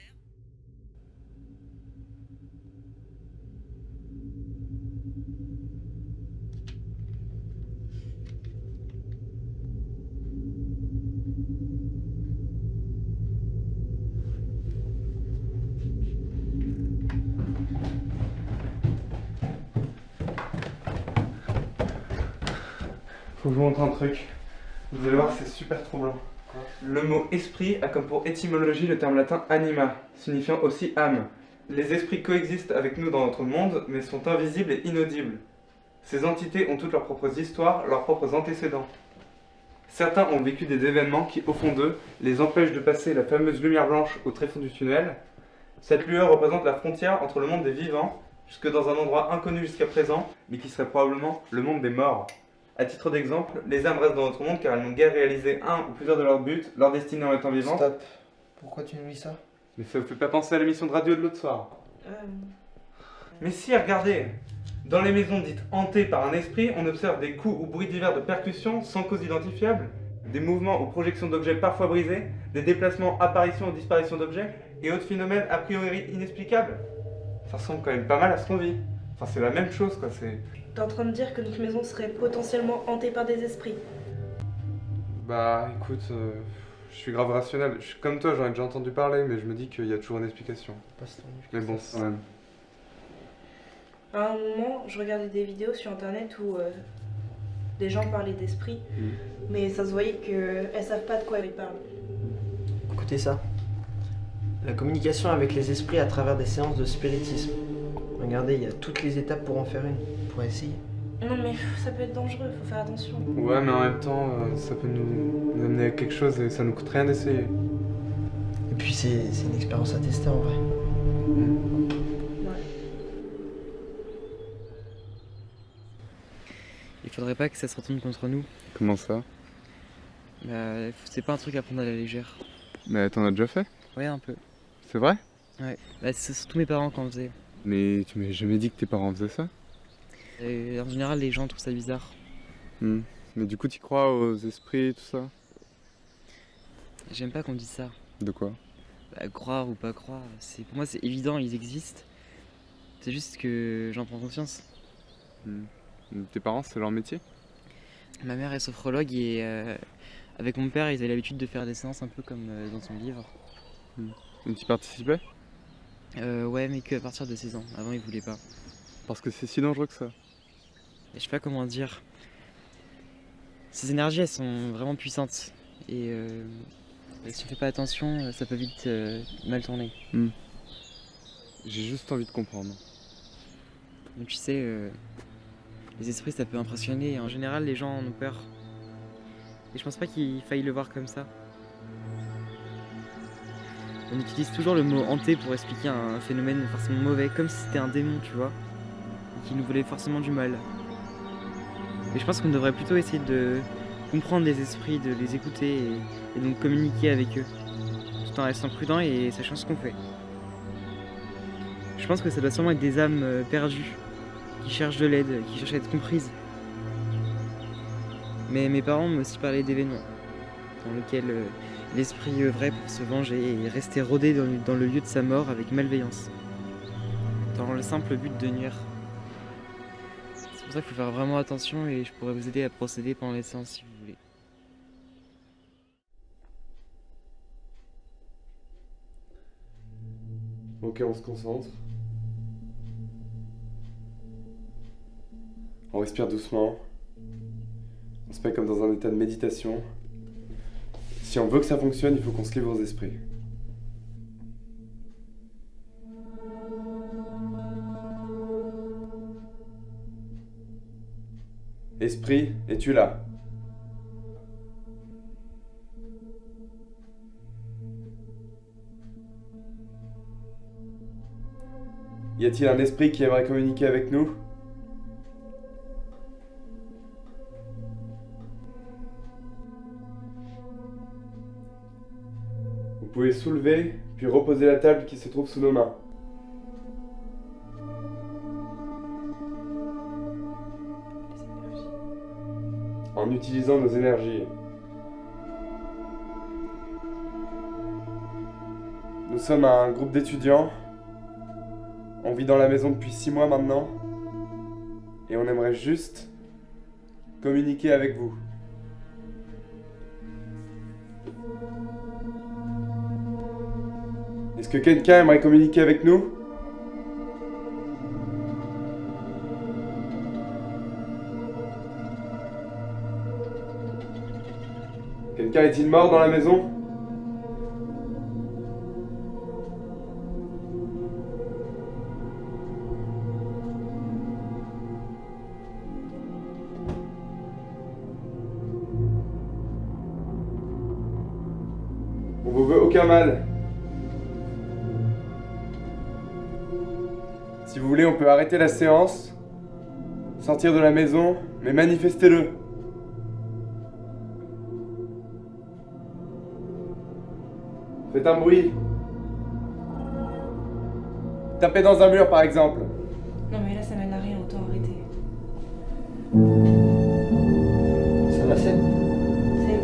A: Faut que je vous montre un truc. Vous allez voir, c'est super troublant. Le mot esprit a comme pour étymologie le terme latin anima, signifiant aussi âme. Les esprits coexistent avec nous dans notre monde, mais sont invisibles et inaudibles. Ces entités ont toutes leurs propres histoires, leurs propres antécédents. Certains ont vécu des événements qui, au fond d'eux, les empêchent de passer la fameuse lumière blanche au tréfonds du tunnel. Cette lueur représente la frontière entre le monde des vivants, jusque dans un endroit inconnu jusqu'à présent, mais qui serait probablement le monde des morts. À titre d'exemple, les âmes restent dans notre monde car elles n'ont guère réalisé un ou plusieurs de leurs buts, leur destinée en étant vivantes.
C: Stop. Pourquoi tu nous lis ça?
A: Mais ça vous fait pas penser à l'émission de radio de l'autre soir? Mais si, regardez! Dans les maisons dites hantées par un esprit, on observe des coups ou bruits divers de percussions sans cause identifiable, des mouvements ou projections d'objets parfois brisés, des déplacements, apparitions ou disparitions d'objets, et autres phénomènes a priori inexplicables. Ça ressemble quand même pas mal à ce qu'on vit. Enfin, c'est la même chose, quoi, c'est...
F: T'es en train de dire que notre maison serait potentiellement hantée par des esprits?
A: Bah, écoute, je suis grave rationnel. Je suis comme toi, j'en ai déjà entendu parler, mais je me dis qu'il y a toujours une explication. Mais bon, quand même.
F: À un moment, je regardais des vidéos sur internet où des gens parlaient d'esprits, mais ça se voyait qu'elles savent pas de quoi ils parlent.
C: Écoutez ça. La communication avec les esprits à travers des séances de spiritisme. Regardez, il y a toutes les étapes pour en faire une. On pourrait essayer.
F: Non mais ça peut être dangereux, faut faire attention.
A: Ouais, mais en même temps, ça peut nous amener à quelque chose et ça nous coûte rien d'essayer.
C: Et puis c'est une expérience à tester en vrai.
D: faudrait pas que ça se retourne contre nous.
A: Comment ça?
D: Bah, c'est pas un truc à prendre à la légère.
A: Mais t'en as déjà fait?
D: Ouais, un peu.
A: C'est vrai?
D: Ouais. Bah, c'est surtout mes parents qui en faisaient.
A: Mais tu m'as jamais dit que tes parents faisaient ça?
D: Et en général, les gens trouvent ça bizarre.
A: Mais du coup, tu crois aux esprits, tout ça?
D: J'aime pas qu'on dise ça.
A: De quoi?
D: Bah, croire ou pas croire, pour moi c'est évident, ils existent. C'est juste que j'en prends conscience.
A: Tes parents, c'est leur métier?
D: Ma mère est sophrologue et avec mon père, ils avaient l'habitude de faire des séances un peu comme dans son livre.
A: Et tu participais?
D: Ouais, mais qu'à partir de 16 ans. Avant, ils voulaient pas.
A: Parce que c'est si dangereux que ça?
D: Et je sais pas comment dire. Ces énergies, elles sont vraiment puissantes. Et si on fait pas attention, ça peut vite mal tourner.
A: J'ai juste envie de comprendre.
D: Donc tu sais, les esprits, ça peut impressionner. Et en général, les gens en ont peur. Et je pense pas qu'il faille le voir comme ça. On utilise toujours le mot hanté pour expliquer un phénomène forcément mauvais, comme si c'était un démon, tu vois, et qui nous voulait forcément du mal. Mais je pense qu'on devrait plutôt essayer de comprendre les esprits, de les écouter et donc communiquer avec eux, tout en restant prudent et sachant ce qu'on fait. Je pense que ça doit sûrement être des âmes perdues, qui cherchent de l'aide, qui cherchent à être comprises. Mais mes parents m'ont aussi parlé d'événements dans lesquels l'esprit œuvrait pour se venger et rester rodé dans le lieu de sa mort avec malveillance, dans le simple but de nuire. C'est pour ça qu'il faut faire vraiment attention et je pourrais vous aider à procéder pendant les séances si vous voulez.
A: Ok, on se concentre. On respire doucement. On se met comme dans un état de méditation. Si on veut que ça fonctionne, il faut qu'on se livre aux esprits. Esprit, es-tu là? Y a-t-il un esprit qui aimerait communiquer avec nous? Vous pouvez soulever, puis reposer la table qui se trouve sous nos mains. En utilisant nos énergies. Nous sommes un groupe d'étudiants. On vit dans la maison depuis 6 mois maintenant. Et on aimerait juste communiquer avec vous. Est-ce que quelqu'un aimerait communiquer avec nous? Quelqu'un est-il mort dans la maison? On vous veut aucun mal. Si vous voulez, on peut arrêter la séance, sortir de la maison, mais manifestez-le. Faites un bruit. Tapez dans un mur, par exemple.
F: Non mais là ça mène à rien, autant arrêter.
K: Ça va, Seb?
F: Seb.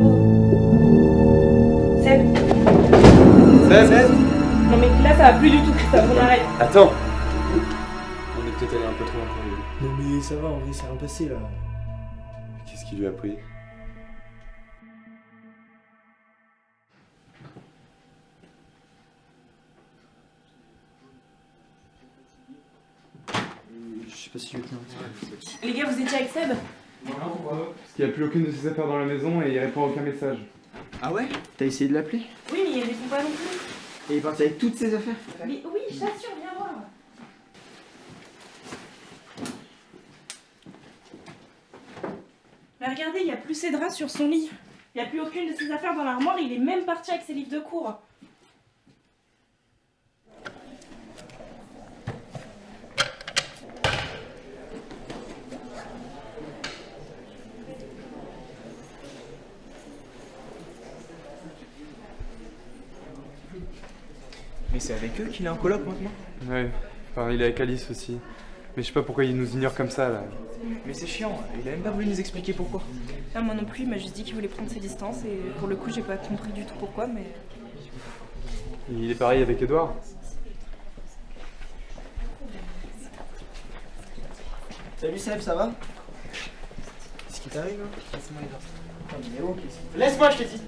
F: Oh. Seb.
A: Seb.
F: Non mais là ça va plus du tout, Christophe, on arrête.
A: Attends.
E: On est peut-être allé un peu trop loin pour lui.
C: Non mais ça va, en vrai, c'est rien passé là.
A: Qu'est-ce qui lui a pris?
C: Je sais pas si je vais tenir.
F: Les gars, vous étiez avec Seb?
A: Parce qu'il n'y a plus aucune de ses affaires dans la maison et il répond à aucun message.
C: Ah ouais? T'as essayé de l'appeler?
F: Oui, mais il répond pas non plus.
C: Et il est parti avec toutes ses affaires?
F: Mais oui, je t'assure, viens voir. Mais regardez, il n'y a plus ses draps sur son lit. Il n'y a plus aucune de ses affaires dans l'armoire, il est même parti avec ses livres de cours.
L: Mais c'est avec eux qu'il est en coloc maintenant?
A: Ouais, enfin, il est avec Alice aussi. Mais je sais pas pourquoi il nous ignore comme ça là.
L: Mais c'est chiant, il a même pas voulu nous expliquer pourquoi.
F: Ah, moi non plus, il m'a juste dit qu'il voulait prendre ses distances et pour le coup, j'ai pas compris du tout pourquoi, mais.
A: Il est pareil avec Edouard.
C: Salut Seb, ça va? Qu'est-ce qui t'arrive hein? Laisse-moi les Laisse-moi, je te dis!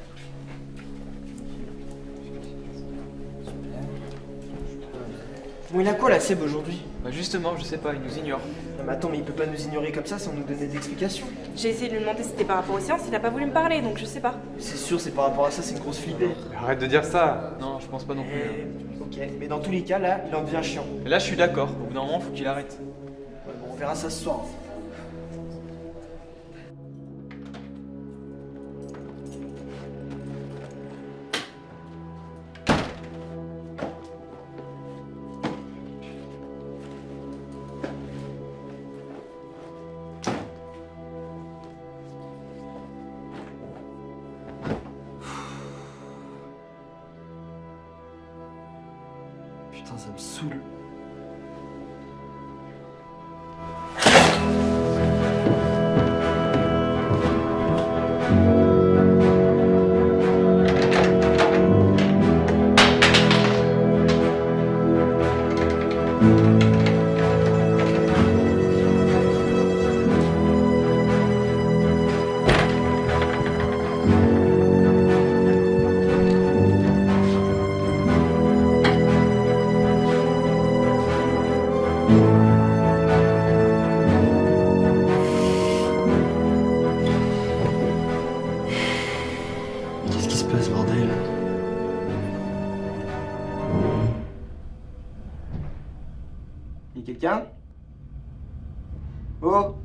C: Bon, il a quoi là, Seb, aujourd'hui?
L: Bah justement, je sais pas, il nous ignore.
C: Non mais attends, mais il peut pas nous ignorer comme ça sans nous donner d'explications.
F: J'ai essayé de lui demander si c'était par rapport aux séances, il a pas voulu me parler, donc je sais pas.
C: C'est sûr, c'est par rapport à ça, c'est une grosse flippée.
A: Arrête de dire ça.
L: Non, je pense pas non plus.
C: Ok, mais dans tous les cas, là, il en devient chiant.
L: Et là, je suis d'accord, au bout d'un moment, faut qu'il arrête.
C: Ouais, bon, on verra ça ce soir. Putain, ça me saoule. Qu'est-ce qui se passe, bordel? Y'a quelqu'un? Oh!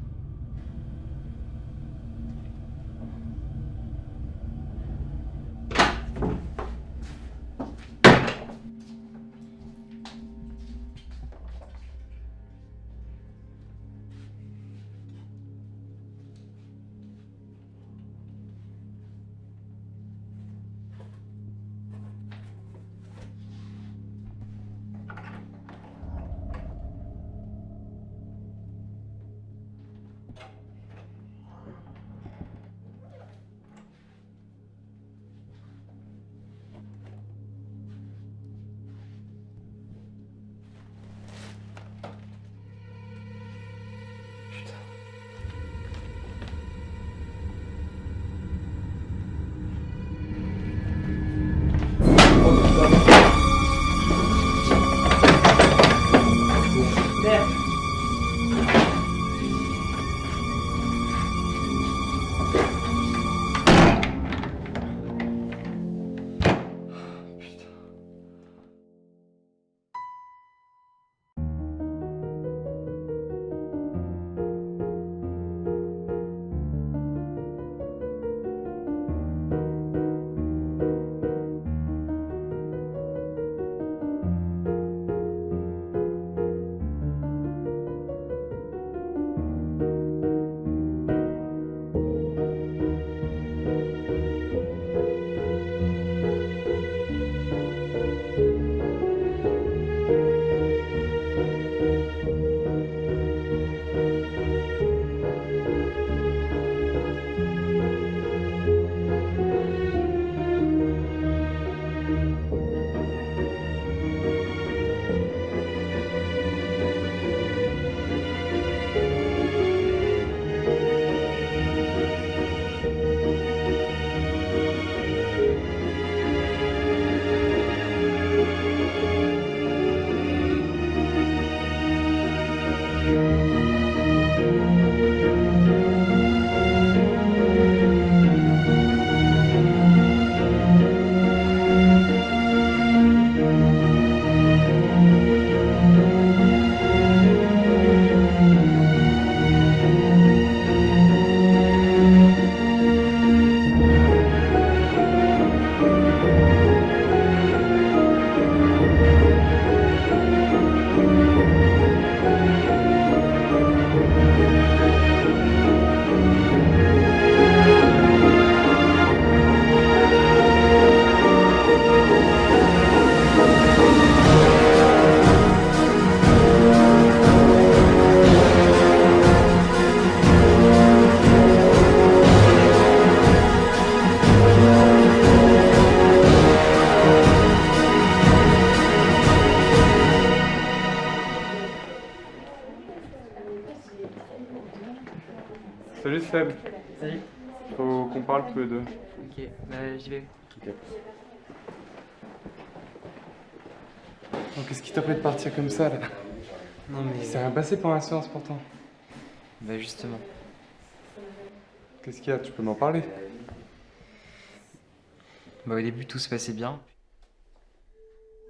A: Salut Seb.
D: Salut.
A: Faut qu'on parle tous les deux.
D: Ok, bah j'y vais.
A: Ok. Oh, qu'est-ce qui t'a pris de partir comme ça là?
D: Non mais...
A: Il s'est rien passé pendant la séance pourtant.
D: Bah justement.
A: Qu'est-ce qu'il y a? Tu peux m'en parler?
D: Bah au début tout se passait bien.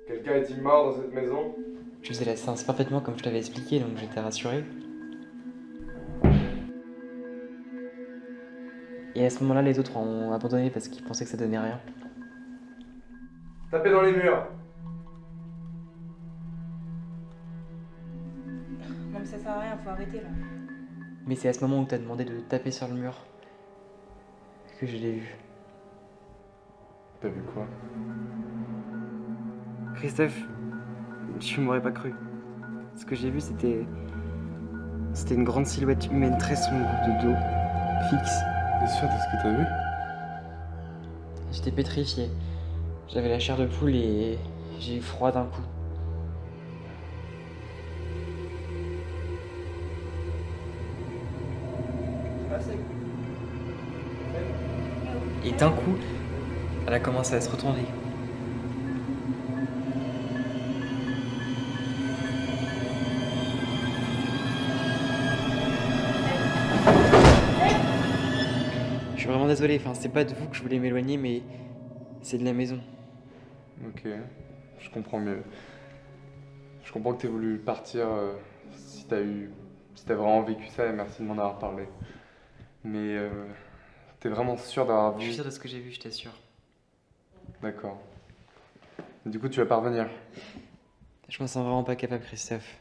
A: Quelqu'un est-il mort dans cette maison?
D: Je faisais la séance parfaitement comme je t'avais expliqué, donc j'étais rassuré. Et à ce moment-là, les autres ont abandonné parce qu'ils pensaient que ça donnait rien.
A: Tapez dans les murs.
F: Non mais ça sert à rien, faut arrêter là.
D: Mais c'est à ce moment où t'as demandé de taper sur le mur que je l'ai vu.
A: T'as vu quoi?
C: Christophe, tu m'aurais pas cru. Ce que j'ai vu, c'était une grande silhouette humaine très sombre de dos, fixe.
A: T'es sûr de ce que t'as vu?
D: J'étais pétrifié. J'avais la chair de poule et j'ai eu froid d'un coup. Et d'un coup, elle a commencé à se retourner. Je suis vraiment désolé, enfin c'est pas de vous que je voulais m'éloigner, mais c'est de la maison.
A: Ok, je comprends mieux. Je comprends que t'aies voulu partir si t'as vraiment vécu ça, et merci de m'en avoir parlé. Mais t'es vraiment sûr d'avoir vu...
D: Je suis sûr de ce que j'ai vu, je t'assure.
A: D'accord. Du coup, tu vas pas revenir?
D: Je me sens vraiment pas capable, Christophe.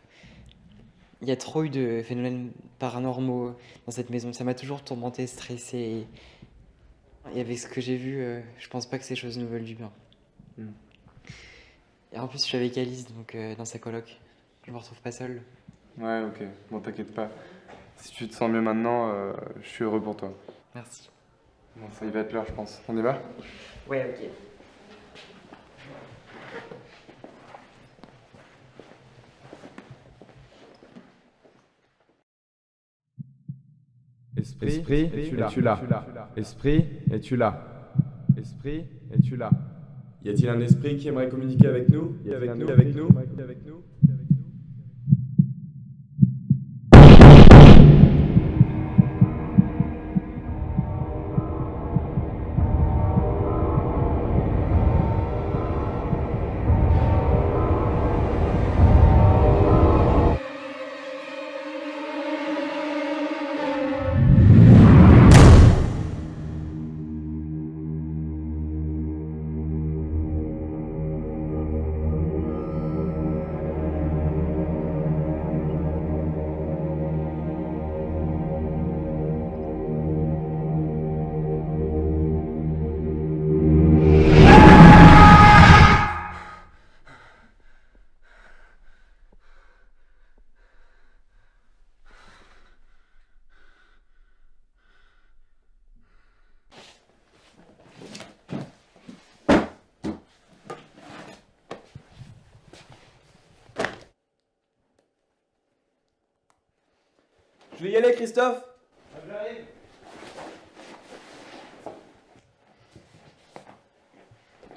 D: Il y a trop eu de phénomènes paranormaux dans cette maison. Ça m'a toujours tourmenté, stressé. Et avec ce que j'ai vu, je pense pas que ces choses nous veulent du bien. Et en plus, je suis avec Alice, donc dans sa coloc. Je me retrouve pas seul.
A: Ouais, ok. Bon, t'inquiète pas. Si tu te sens mieux maintenant, je suis heureux pour toi.
D: Merci.
A: Bon, ça y va être l'heure, je pense. On y va?
D: Ouais, ok.
J: Esprit, es-tu là? Esprit, es-tu là? Esprit, es-tu là? Y a-t-il un esprit qui aimerait communiquer avec nous? Avec nous? Je vais y aller, Christophe.
A: J'arrive.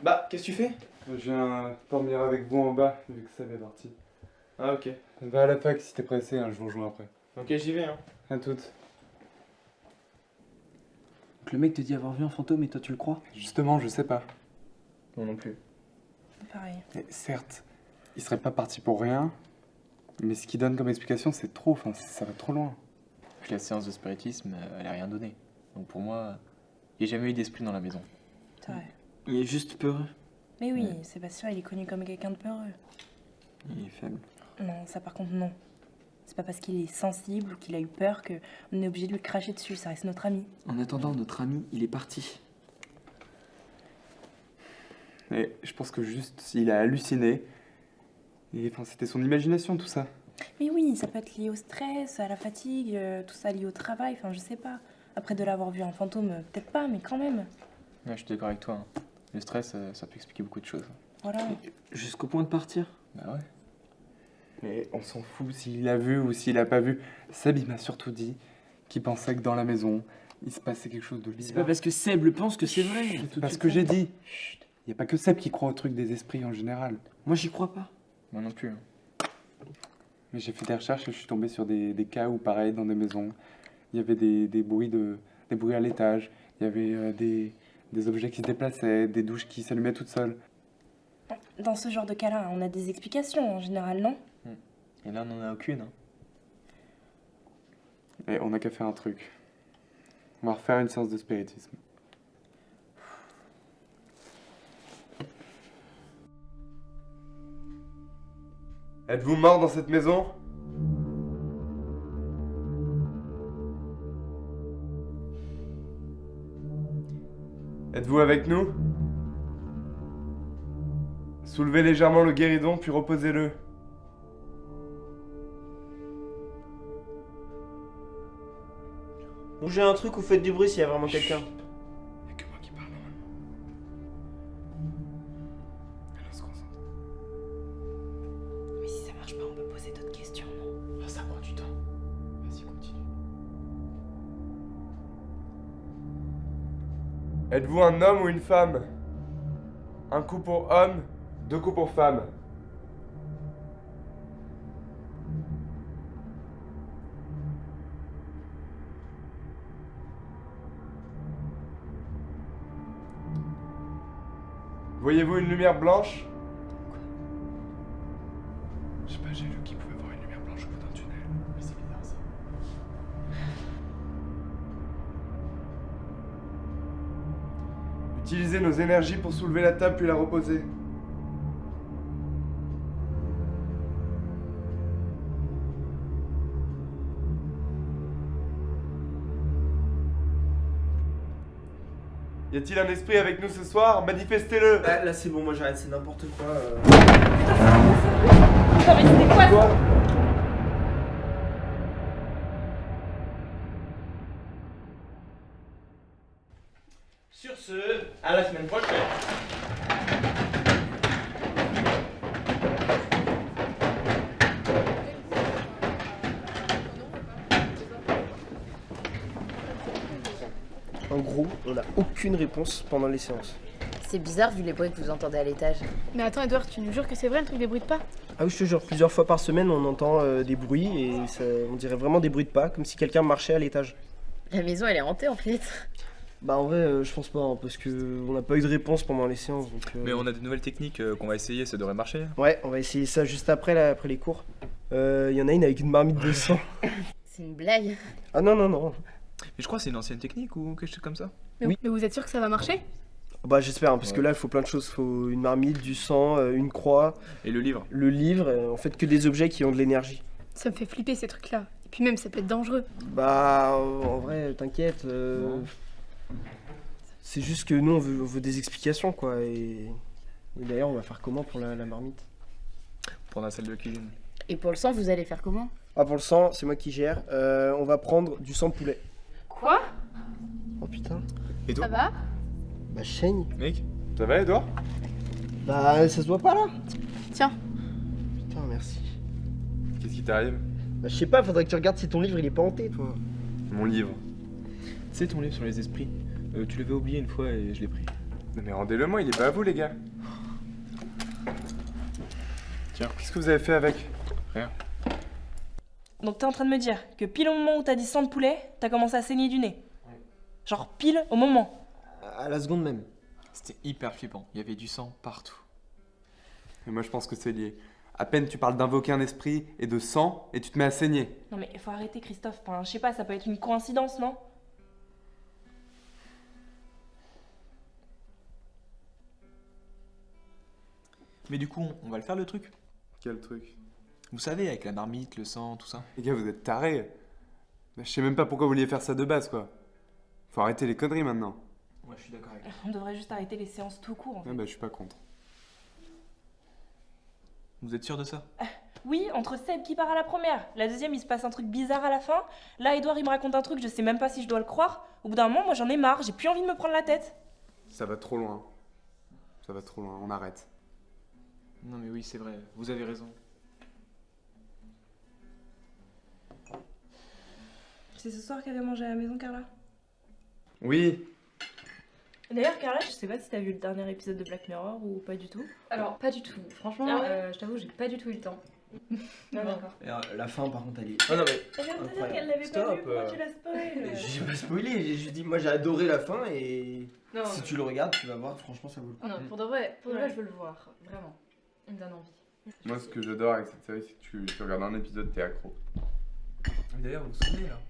L: Bah, qu'est-ce que tu fais?
A: Je viens dormir avec vous en bas, vu que ça est parti.
L: Ah, ok.
A: Va à la fac si t'es pressé, hein, je vous rejoins après.
L: Ok, j'y vais, hein.
A: À toutes.
C: Donc le mec te dit avoir vu un fantôme et toi tu le crois?
A: Justement, je sais pas.
L: Non, non plus.
F: Pareil.
A: Et certes, il serait pas parti pour rien, mais ce qu'il donne comme explication, c'est trop, enfin, ça va trop loin.
E: Puis la séance de spiritisme, elle a rien donné. Donc pour moi, il n'y a jamais eu d'esprit dans la maison.
F: C'est vrai.
C: Il est juste peureux.
F: Mais oui, Sébastien, il est connu comme quelqu'un de peureux.
C: Il est faible.
F: Non, ça par contre, non. C'est pas parce qu'il est sensible ou qu'il a eu peur qu'on est obligé de lui cracher dessus, ça reste notre ami.
C: En attendant, notre ami, il est parti.
A: Et je pense que juste, il a halluciné. Et enfin, c'était son imagination, tout ça.
F: Mais oui, ça peut être lié au stress, à la fatigue, tout ça lié au travail, enfin je sais pas. Après de l'avoir vu un fantôme, peut-être pas, mais quand même.
E: Ouais, je suis d'accord avec toi. Hein. Le stress, ça peut expliquer beaucoup de choses.
F: Voilà.
C: Jusqu'au point de partir.
E: Bah ouais.
A: Mais on s'en fout s'il l'a vu ou s'il l'a pas vu. Seb, il m'a surtout dit qui pensait que dans la maison, il se passait quelque chose de bizarre.
L: C'est pas parce que Seb le pense que c'est vrai.
A: C'est pas ce que j'ai dit. Il n'y a pas que Seb qui croit au truc des esprits en général.
L: Moi, j'y crois pas.
E: Moi non plus. Hein.
A: Mais j'ai fait des recherches et je suis tombé sur des cas où, pareil, dans des maisons, il y avait des bruits à l'étage, il y avait des objets qui se déplaçaient, des douches qui s'allumaient toutes seules.
F: Dans ce genre de cas-là, on a des explications en général, non?
E: Et là, on en a aucune. Hein.
A: Et on n'a qu'à faire un truc. On va refaire une séance de spiritisme. Êtes-vous mort dans cette maison? Êtes-vous avec nous? Soulevez légèrement le guéridon, puis reposez-le.
C: Bougez un truc ou faites du bruit s'il y a vraiment quelqu'un.
A: Y'a que moi qui parle normalement. Alors on se concentre.
F: Mais si ça marche pas, on peut poser d'autres questions, non?
L: Oh, ça prend du temps. Vas-y, continue.
A: Êtes-vous un homme ou une femme? Un coup pour homme, 2 coups pour femme. Voyez-vous une lumière blanche? Je sais pas, j'ai lu qu'il pouvait voir une lumière blanche au bout d'un tunnel. Mais c'est bizarre ça. Utilisez nos énergies pour soulever la table puis la reposer. Y a-t-il un esprit avec nous ce soir? Manifestez-le!
C: Là c'est bon, moi j'arrête, c'est n'importe quoi.
F: Putain, mais c'était quoi ça?
L: Sur ce, à la semaine prochaine.
C: En gros, on n'a aucune réponse pendant les séances.
N: C'est bizarre vu les bruits que vous entendez à l'étage.
H: Mais attends, Edouard, tu nous jures que c'est vrai le truc des bruits de pas?
C: Ah oui, je te jure, plusieurs fois par semaine on entend des bruits et on dirait vraiment des bruits de pas, comme si quelqu'un marchait à l'étage.
N: La maison elle est hantée en fait.
C: Bah en vrai, je pense pas, hein, parce que on n'a pas eu de réponse pendant les séances. Donc,
E: Mais on a des nouvelles techniques qu'on va essayer, ça devrait marcher.
C: Ouais, on va essayer ça juste après, là, après les cours. Il y en a une avec une marmite de sang.
N: C'est une blague.
C: Ah non, non, non.
E: Mais je crois que c'est une ancienne technique ou quelque chose comme ça.
H: Mais vous êtes sûr que ça va marcher?
C: Bah j'espère, hein, parce que là il faut plein de choses. Il faut une marmite, du sang, une croix.
E: Et le livre.
C: Le livre, en fait que des objets qui ont de l'énergie.
H: Ça me fait flipper ces trucs-là. Et puis même, ça peut être dangereux.
C: Bah en vrai, t'inquiète. C'est juste que nous on veut des explications quoi. Et d'ailleurs on va faire comment pour la marmite?
E: Prendre la salle de cuisine.
N: Et pour le sang, vous allez faire comment?
C: Ah pour le sang, c'est moi qui gère. On va prendre du sang de poulet.
H: Quoi?
C: Oh putain.
E: Et toi?
H: Ça va?
C: Bah je saigne.
E: Mec,
A: ça va Edouard?
C: Bah ça se voit pas là.
H: Tiens.
C: Putain merci.
A: Qu'est-ce qui t'arrive?
C: Bah je sais pas, faudrait que tu regardes si ton livre il est pas hanté toi.
A: Mon livre.
E: Tu sais ton livre sur les esprits, tu l'avais oublié une fois et je l'ai pris.
A: Non mais rendez-le moi, il est pas à vous les gars.
E: Tiens.
A: Qu'est-ce que vous avez fait avec?
E: Rien.
F: Donc t'es en train de me dire que pile au moment où t'as dit sang de poulet, t'as commencé à saigner du nez? Genre pile au moment?
C: À la seconde même.
E: C'était hyper flippant, il y avait du sang partout.
A: Et moi je pense que c'est lié. À peine tu parles d'invoquer un esprit et de sang et tu te mets à saigner.
F: Non mais faut arrêter Christophe, enfin, je sais pas, ça peut être une coïncidence, non?
E: Mais du coup, on va le faire le truc.
A: Quel truc?
E: Vous savez, avec la marmite, le sang, tout ça.
A: Les gars, vous êtes tarés. Je sais même pas pourquoi vous vouliez faire ça de base, quoi. Faut arrêter les conneries maintenant.
E: Ouais, je suis d'accord avec toi.
F: On devrait juste arrêter les séances tout court, en fait.
A: Ah bah, je suis pas contre.
E: Vous êtes sûr de ça?
F: Oui, entre Seb qui part à la première, la deuxième il se passe un truc bizarre à la fin, là Edouard il me raconte un truc, je sais même pas si je dois le croire. Au bout d'un moment, moi j'en ai marre, j'ai plus envie de me prendre la tête.
A: Ça va trop loin. Ça va trop loin, on arrête.
E: Non mais oui, c'est vrai, vous avez raison.
F: C'est ce soir qu'elle avait mangé à la maison, Carla?
A: Oui.
F: D'ailleurs, Carla, je sais pas si t'as vu le dernier épisode de Black Mirror ou pas du tout.
H: Alors, pas du tout. Franchement,
F: Ah ouais
H: je t'avoue, j'ai pas du tout eu le temps.
F: Non, d'accord.
C: Et, la fin, par contre, elle est.
K: Ah non, mais.
F: Elle vient de te dire
C: Incroyable.
F: qu'elle l'avait pas
K: Stop,
F: vu, pourquoi tu l'as spoil?
C: J'ai pas spoilé, j'ai juste dit, moi j'ai adoré la fin et
H: Non,
C: si tu le regardes, tu vas voir, franchement, ça vaut le coup.
H: non, pour de vrai, je veux le voir. Vraiment. Il me donne envie.
A: Moi, ce que j'adore avec cette série, c'est que tu regardes un épisode, t'es accro.
E: D'ailleurs, vous vous souvenez là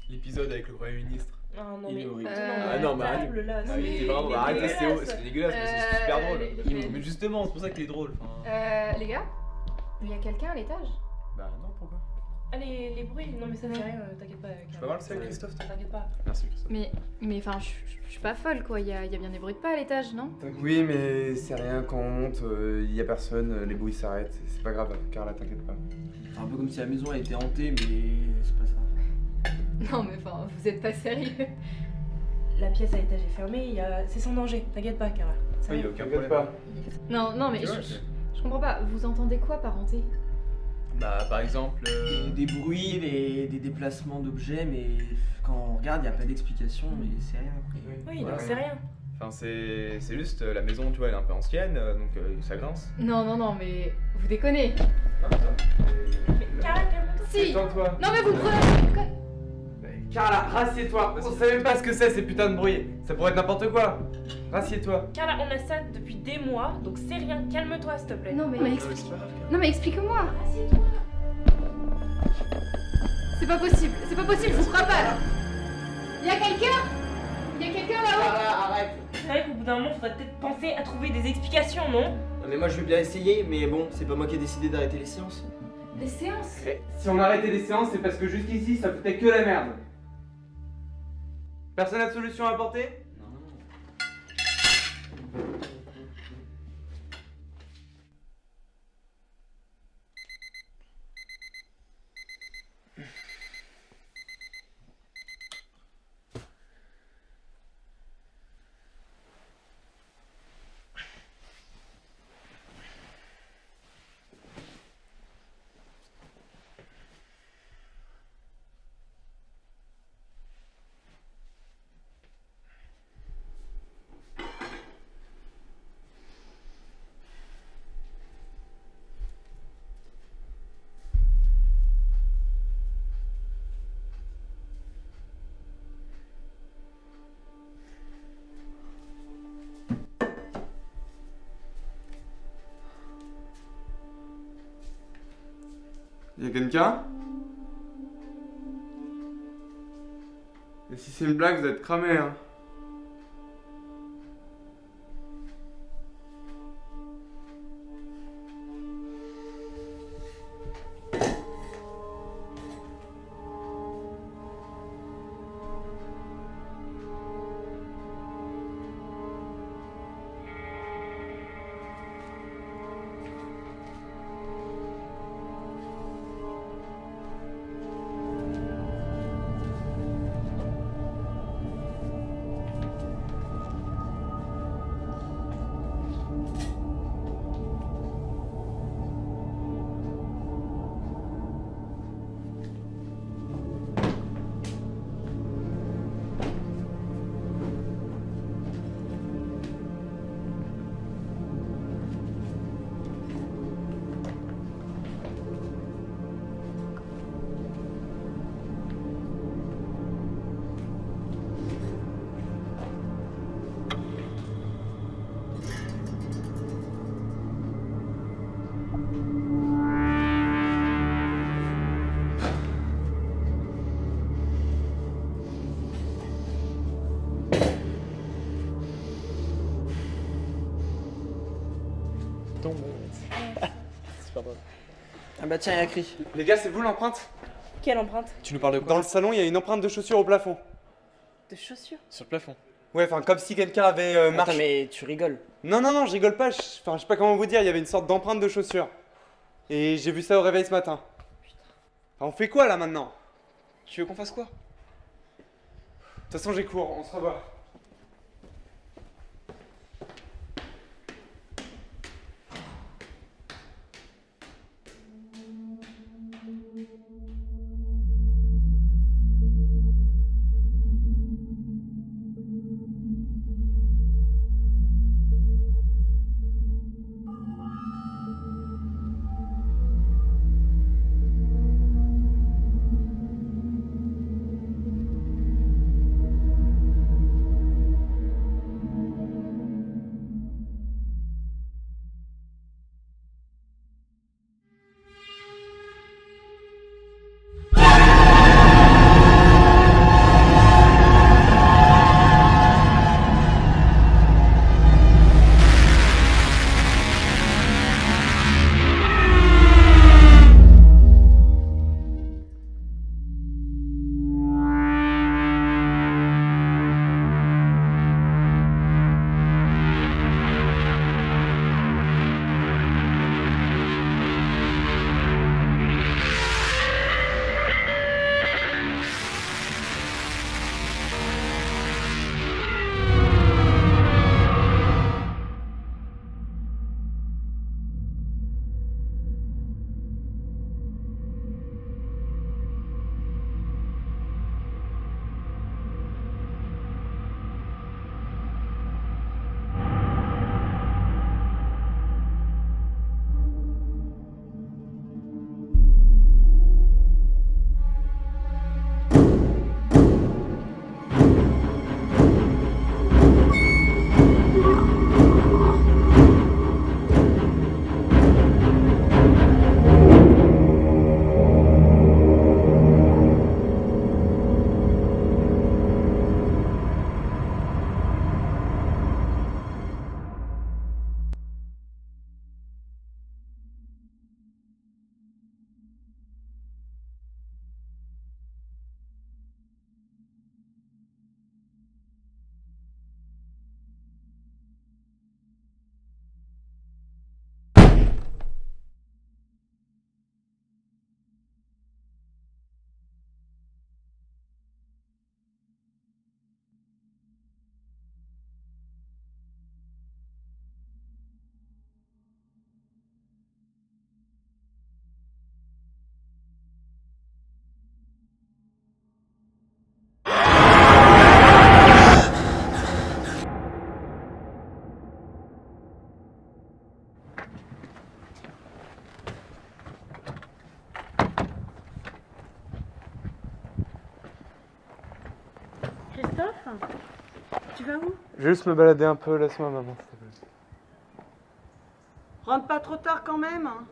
E: l'épisode avec le Premier ministre?
F: Ah non,
C: Il
F: mais.
C: est horrible.
E: Ah non, mais arrête.
F: là,
E: Arrêtez vraiment, arrêtez, c'est dégueulasse, mais c'est super drôle. Mais justement, c'est pour ça qu'il est drôle.
H: Les gars, il y a quelqu'un à l'étage?
E: Bah non, pourquoi?
F: Ah, les bruits, non, mais ça fait rien, t'inquiète pas.
E: Je peux avoir le sel, Christophe?
F: T'inquiète pas.
E: Merci, Christophe.
H: Mais enfin, je suis pas folle quoi, il y a bien des bruits de pas à l'étage, non?
A: Oui, mais c'est rien, quand on monte, il y a personne, les bruits s'arrêtent, c'est pas grave, Carla, t'inquiète pas.
C: Un peu comme si la maison a été hantée, mais c'est pas ça.
H: Non mais enfin, vous êtes pas sérieux.
F: La pièce à l'étage est fermée, c'est sans danger, t'inquiète pas, Carla.
E: Oui, il y a aucun
A: T'inquiète
E: problème.
A: pas.
H: Non mais je comprends pas, vous entendez quoi par hanté?
E: Bah, par exemple.
C: Des bruits, des déplacements d'objets, mais quand on regarde, il n'y a pas d'explication, mais c'est rien après.
F: Oui, donc c'est rien.
E: Enfin, c'est juste la maison, tu vois, elle est un peu ancienne, donc ça grince.
H: Non, mais vous déconnez.
F: Carla, calme-toi.
H: Si.
A: Détends-toi.
H: Non mais vous prenez.
A: Carla, rassieds-toi. On sait même pas ce que c'est, ces putains de bruits. Ça pourrait être n'importe quoi. Rassieds-toi.
F: Carla, on a ça depuis des mois, donc c'est rien, calme-toi s'il te plaît.
H: Non mais explique-moi.
F: Assieds-toi.
H: C'est pas possible, je vous crois pas là. Il y a quelqu'un là-haut?
C: Arrête.
F: C'est vrai qu'au bout d'un moment, faudrait peut-être penser à trouver des explications, non?
C: Non, mais moi je veux bien essayer, mais bon, c'est pas moi qui ai décidé d'arrêter les séances.
H: Des séances?
A: Si on arrêtait les séances, c'est parce que jusqu'ici, ça foutait que la merde. Personne n'a de solution à apporter? Y'a quelqu'un? Et si c'est une blague, vous êtes cramés, hein.
E: Super drôle.
C: Ah bah tiens, il y a écrit.
A: Les gars, c'est vous l'empreinte?
F: Quelle empreinte?
E: Tu nous parles de quoi?
A: Dans le salon, il y a une empreinte de chaussure au plafond.
F: De chaussures?
E: Sur le plafond.
A: Ouais, enfin, comme si quelqu'un avait marché.
C: Attends, mais tu rigoles.
A: Non, je rigole pas. Enfin, je sais pas comment vous dire, il y avait une sorte d'empreinte de chaussure. Et j'ai vu ça au réveil ce matin. Enfin, on fait quoi là maintenant?
E: Tu veux qu'on fasse quoi?
A: De toute façon, j'ai cours, on se revoit.
G: Christophe, tu vas où?
A: Je vais juste me balader un peu, laisse-moi maman, s'il te plaît.
G: Rentre pas trop tard quand même. Hein.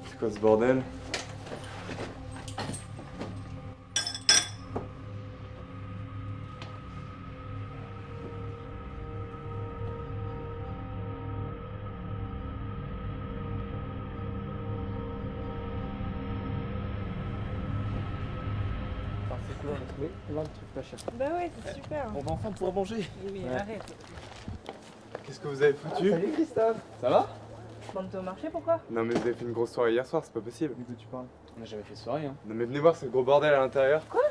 A: C'est quoi ce bordel?
C: C'est cool, on a trouvé plein de trucs pas chers.
F: Bah ouais, c'est super.
L: On va enfin pouvoir manger.
F: Oui,
C: Ouais.
F: arrête.
A: Qu'est-ce que vous avez foutu?
C: Salut Christophe.
A: Ça va?
F: Bon, t'es au marché, pourquoi?
A: Non mais vous avez fait une grosse soirée hier soir, c'est pas possible.
L: Mais d'où tu parles? On n'a jamais fait de soirée, hein.
A: Non mais venez voir ce gros bordel à l'intérieur.
F: Quoi?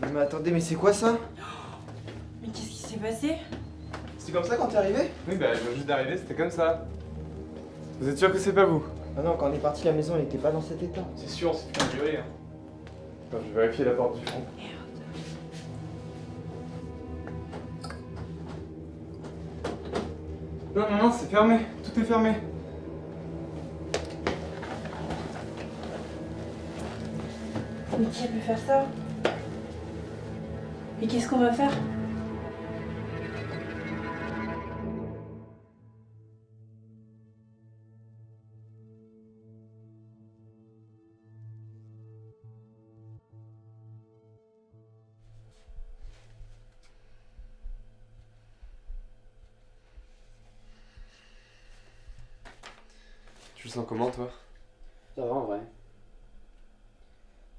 C: Non mais attendez, mais c'est quoi ça?
F: Mais qu'est-ce qui s'est passé?
C: C'est comme ça quand t'es arrivé?
A: Oui bah je viens juste d'arriver, c'était comme ça. Vous êtes sûr que c'est pas vous?
C: Ah non, quand on est parti, la maison elle était pas dans cet état.
L: C'est sûr, c'est fait engueuler, hein.
A: Attends, je vais vérifier la porte du fond. Non, non, non, c'est fermé. Tout est fermé.
F: Mais qui a pu faire ça? Et qu'est-ce qu'on va faire?
A: Tu le sens comment toi?
O: Ça va en vrai.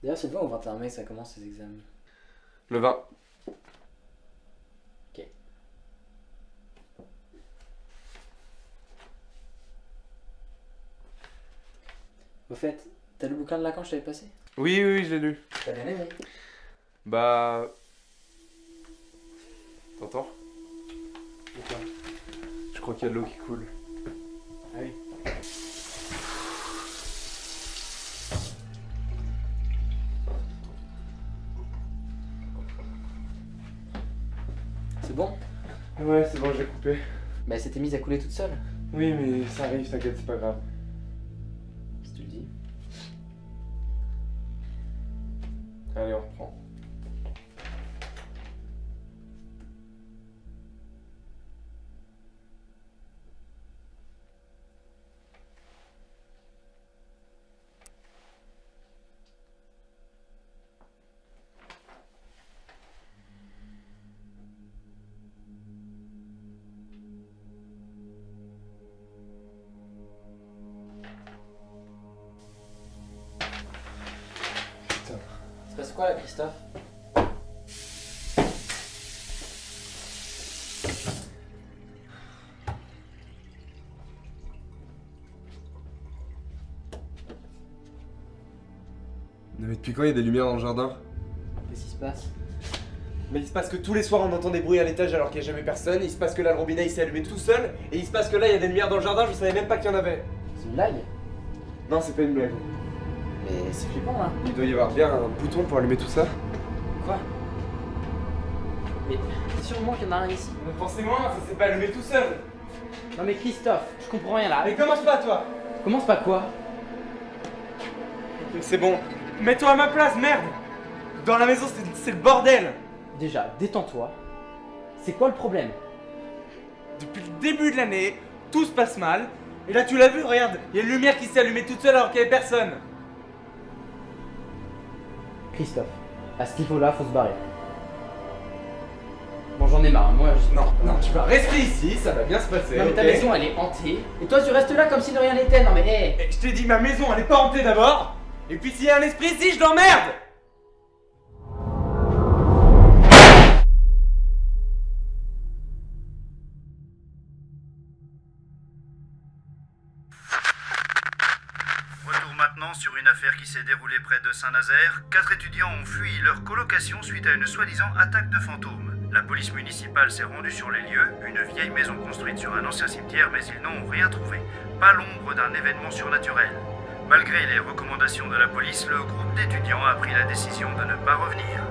O: D'ailleurs, cette fois, au 21 mai, ça commence les examens.
A: Le 20.
O: Ok. Au fait, T'as le bouquin de Lacan que je t'avais passé?
A: Oui, oui, je l'ai lu.
O: T'as bien aimé?
A: Bah... T'entends? Je crois qu'il y a de l'eau qui coule.
O: Ah oui. C'est bon?
A: Ouais, c'est bon, j'ai coupé.
O: Bah, elle s'était mise à couler toute seule.
A: Oui, mais ça arrive, t'inquiète, c'est pas grave.
O: Si tu le dis.
A: Allez, on reprend.
O: C'est passé quoi là, Christophe?
A: Non mais depuis quand il y a des lumières dans le jardin?
O: Qu'est-ce qui se passe?
L: Mais il se passe que tous les soirs on entend des bruits à l'étage alors qu'il n'y a jamais personne, il se passe que là le robinet il s'est allumé tout seul, et il se passe que là il y a des lumières dans le jardin, je savais même pas qu'il y en avait.
O: C'est une blague?
A: Non, c'est pas une blague.
O: Mais c'est flippant là.
A: Il doit y avoir bien un bouton pour allumer tout ça.
O: Quoi? Mais t'es sûr moi qu'il y en a un ici?
L: Mais forcément, ça s'est pas allumé tout seul.
O: Non mais Christophe, je comprends rien là.
L: Mais commence pas toi.
O: Commence pas quoi?
L: C'est bon. Mets-toi à ma place, merde. Dans la maison c'est le bordel.
O: Déjà, détends-toi. C'est quoi le problème?
L: Depuis le début de l'année, tout se passe mal. Et là tu l'as vu, regarde, il y a une lumière qui s'est allumée toute seule alors qu'il y avait personne.
O: Christophe, à ce niveau-là, faut se barrer. Bon, j'en ai marre, moi je...
L: Non, tu vas rester ici, ça va bien se passer.
O: Non mais ta
L: ok
O: maison elle est hantée. Et toi tu restes là comme si de rien n'était, non mais hé
L: Je t'ai dit ma maison elle est pas hantée d'abord. Et puis s'il y a un esprit ici, je l'emmerde.
P: Retour maintenant sur une affaire qui s'est déroulée près de Saint-Nazaire. 4 étudiants ont fui leur colocation suite à une soi-disant attaque de fantômes. La police municipale s'est rendue sur les lieux, une vieille maison construite sur un ancien cimetière, mais ils n'ont rien trouvé. Pas l'ombre d'un événement surnaturel. Malgré les recommandations de la police, le groupe d'étudiants a pris la décision de ne pas revenir.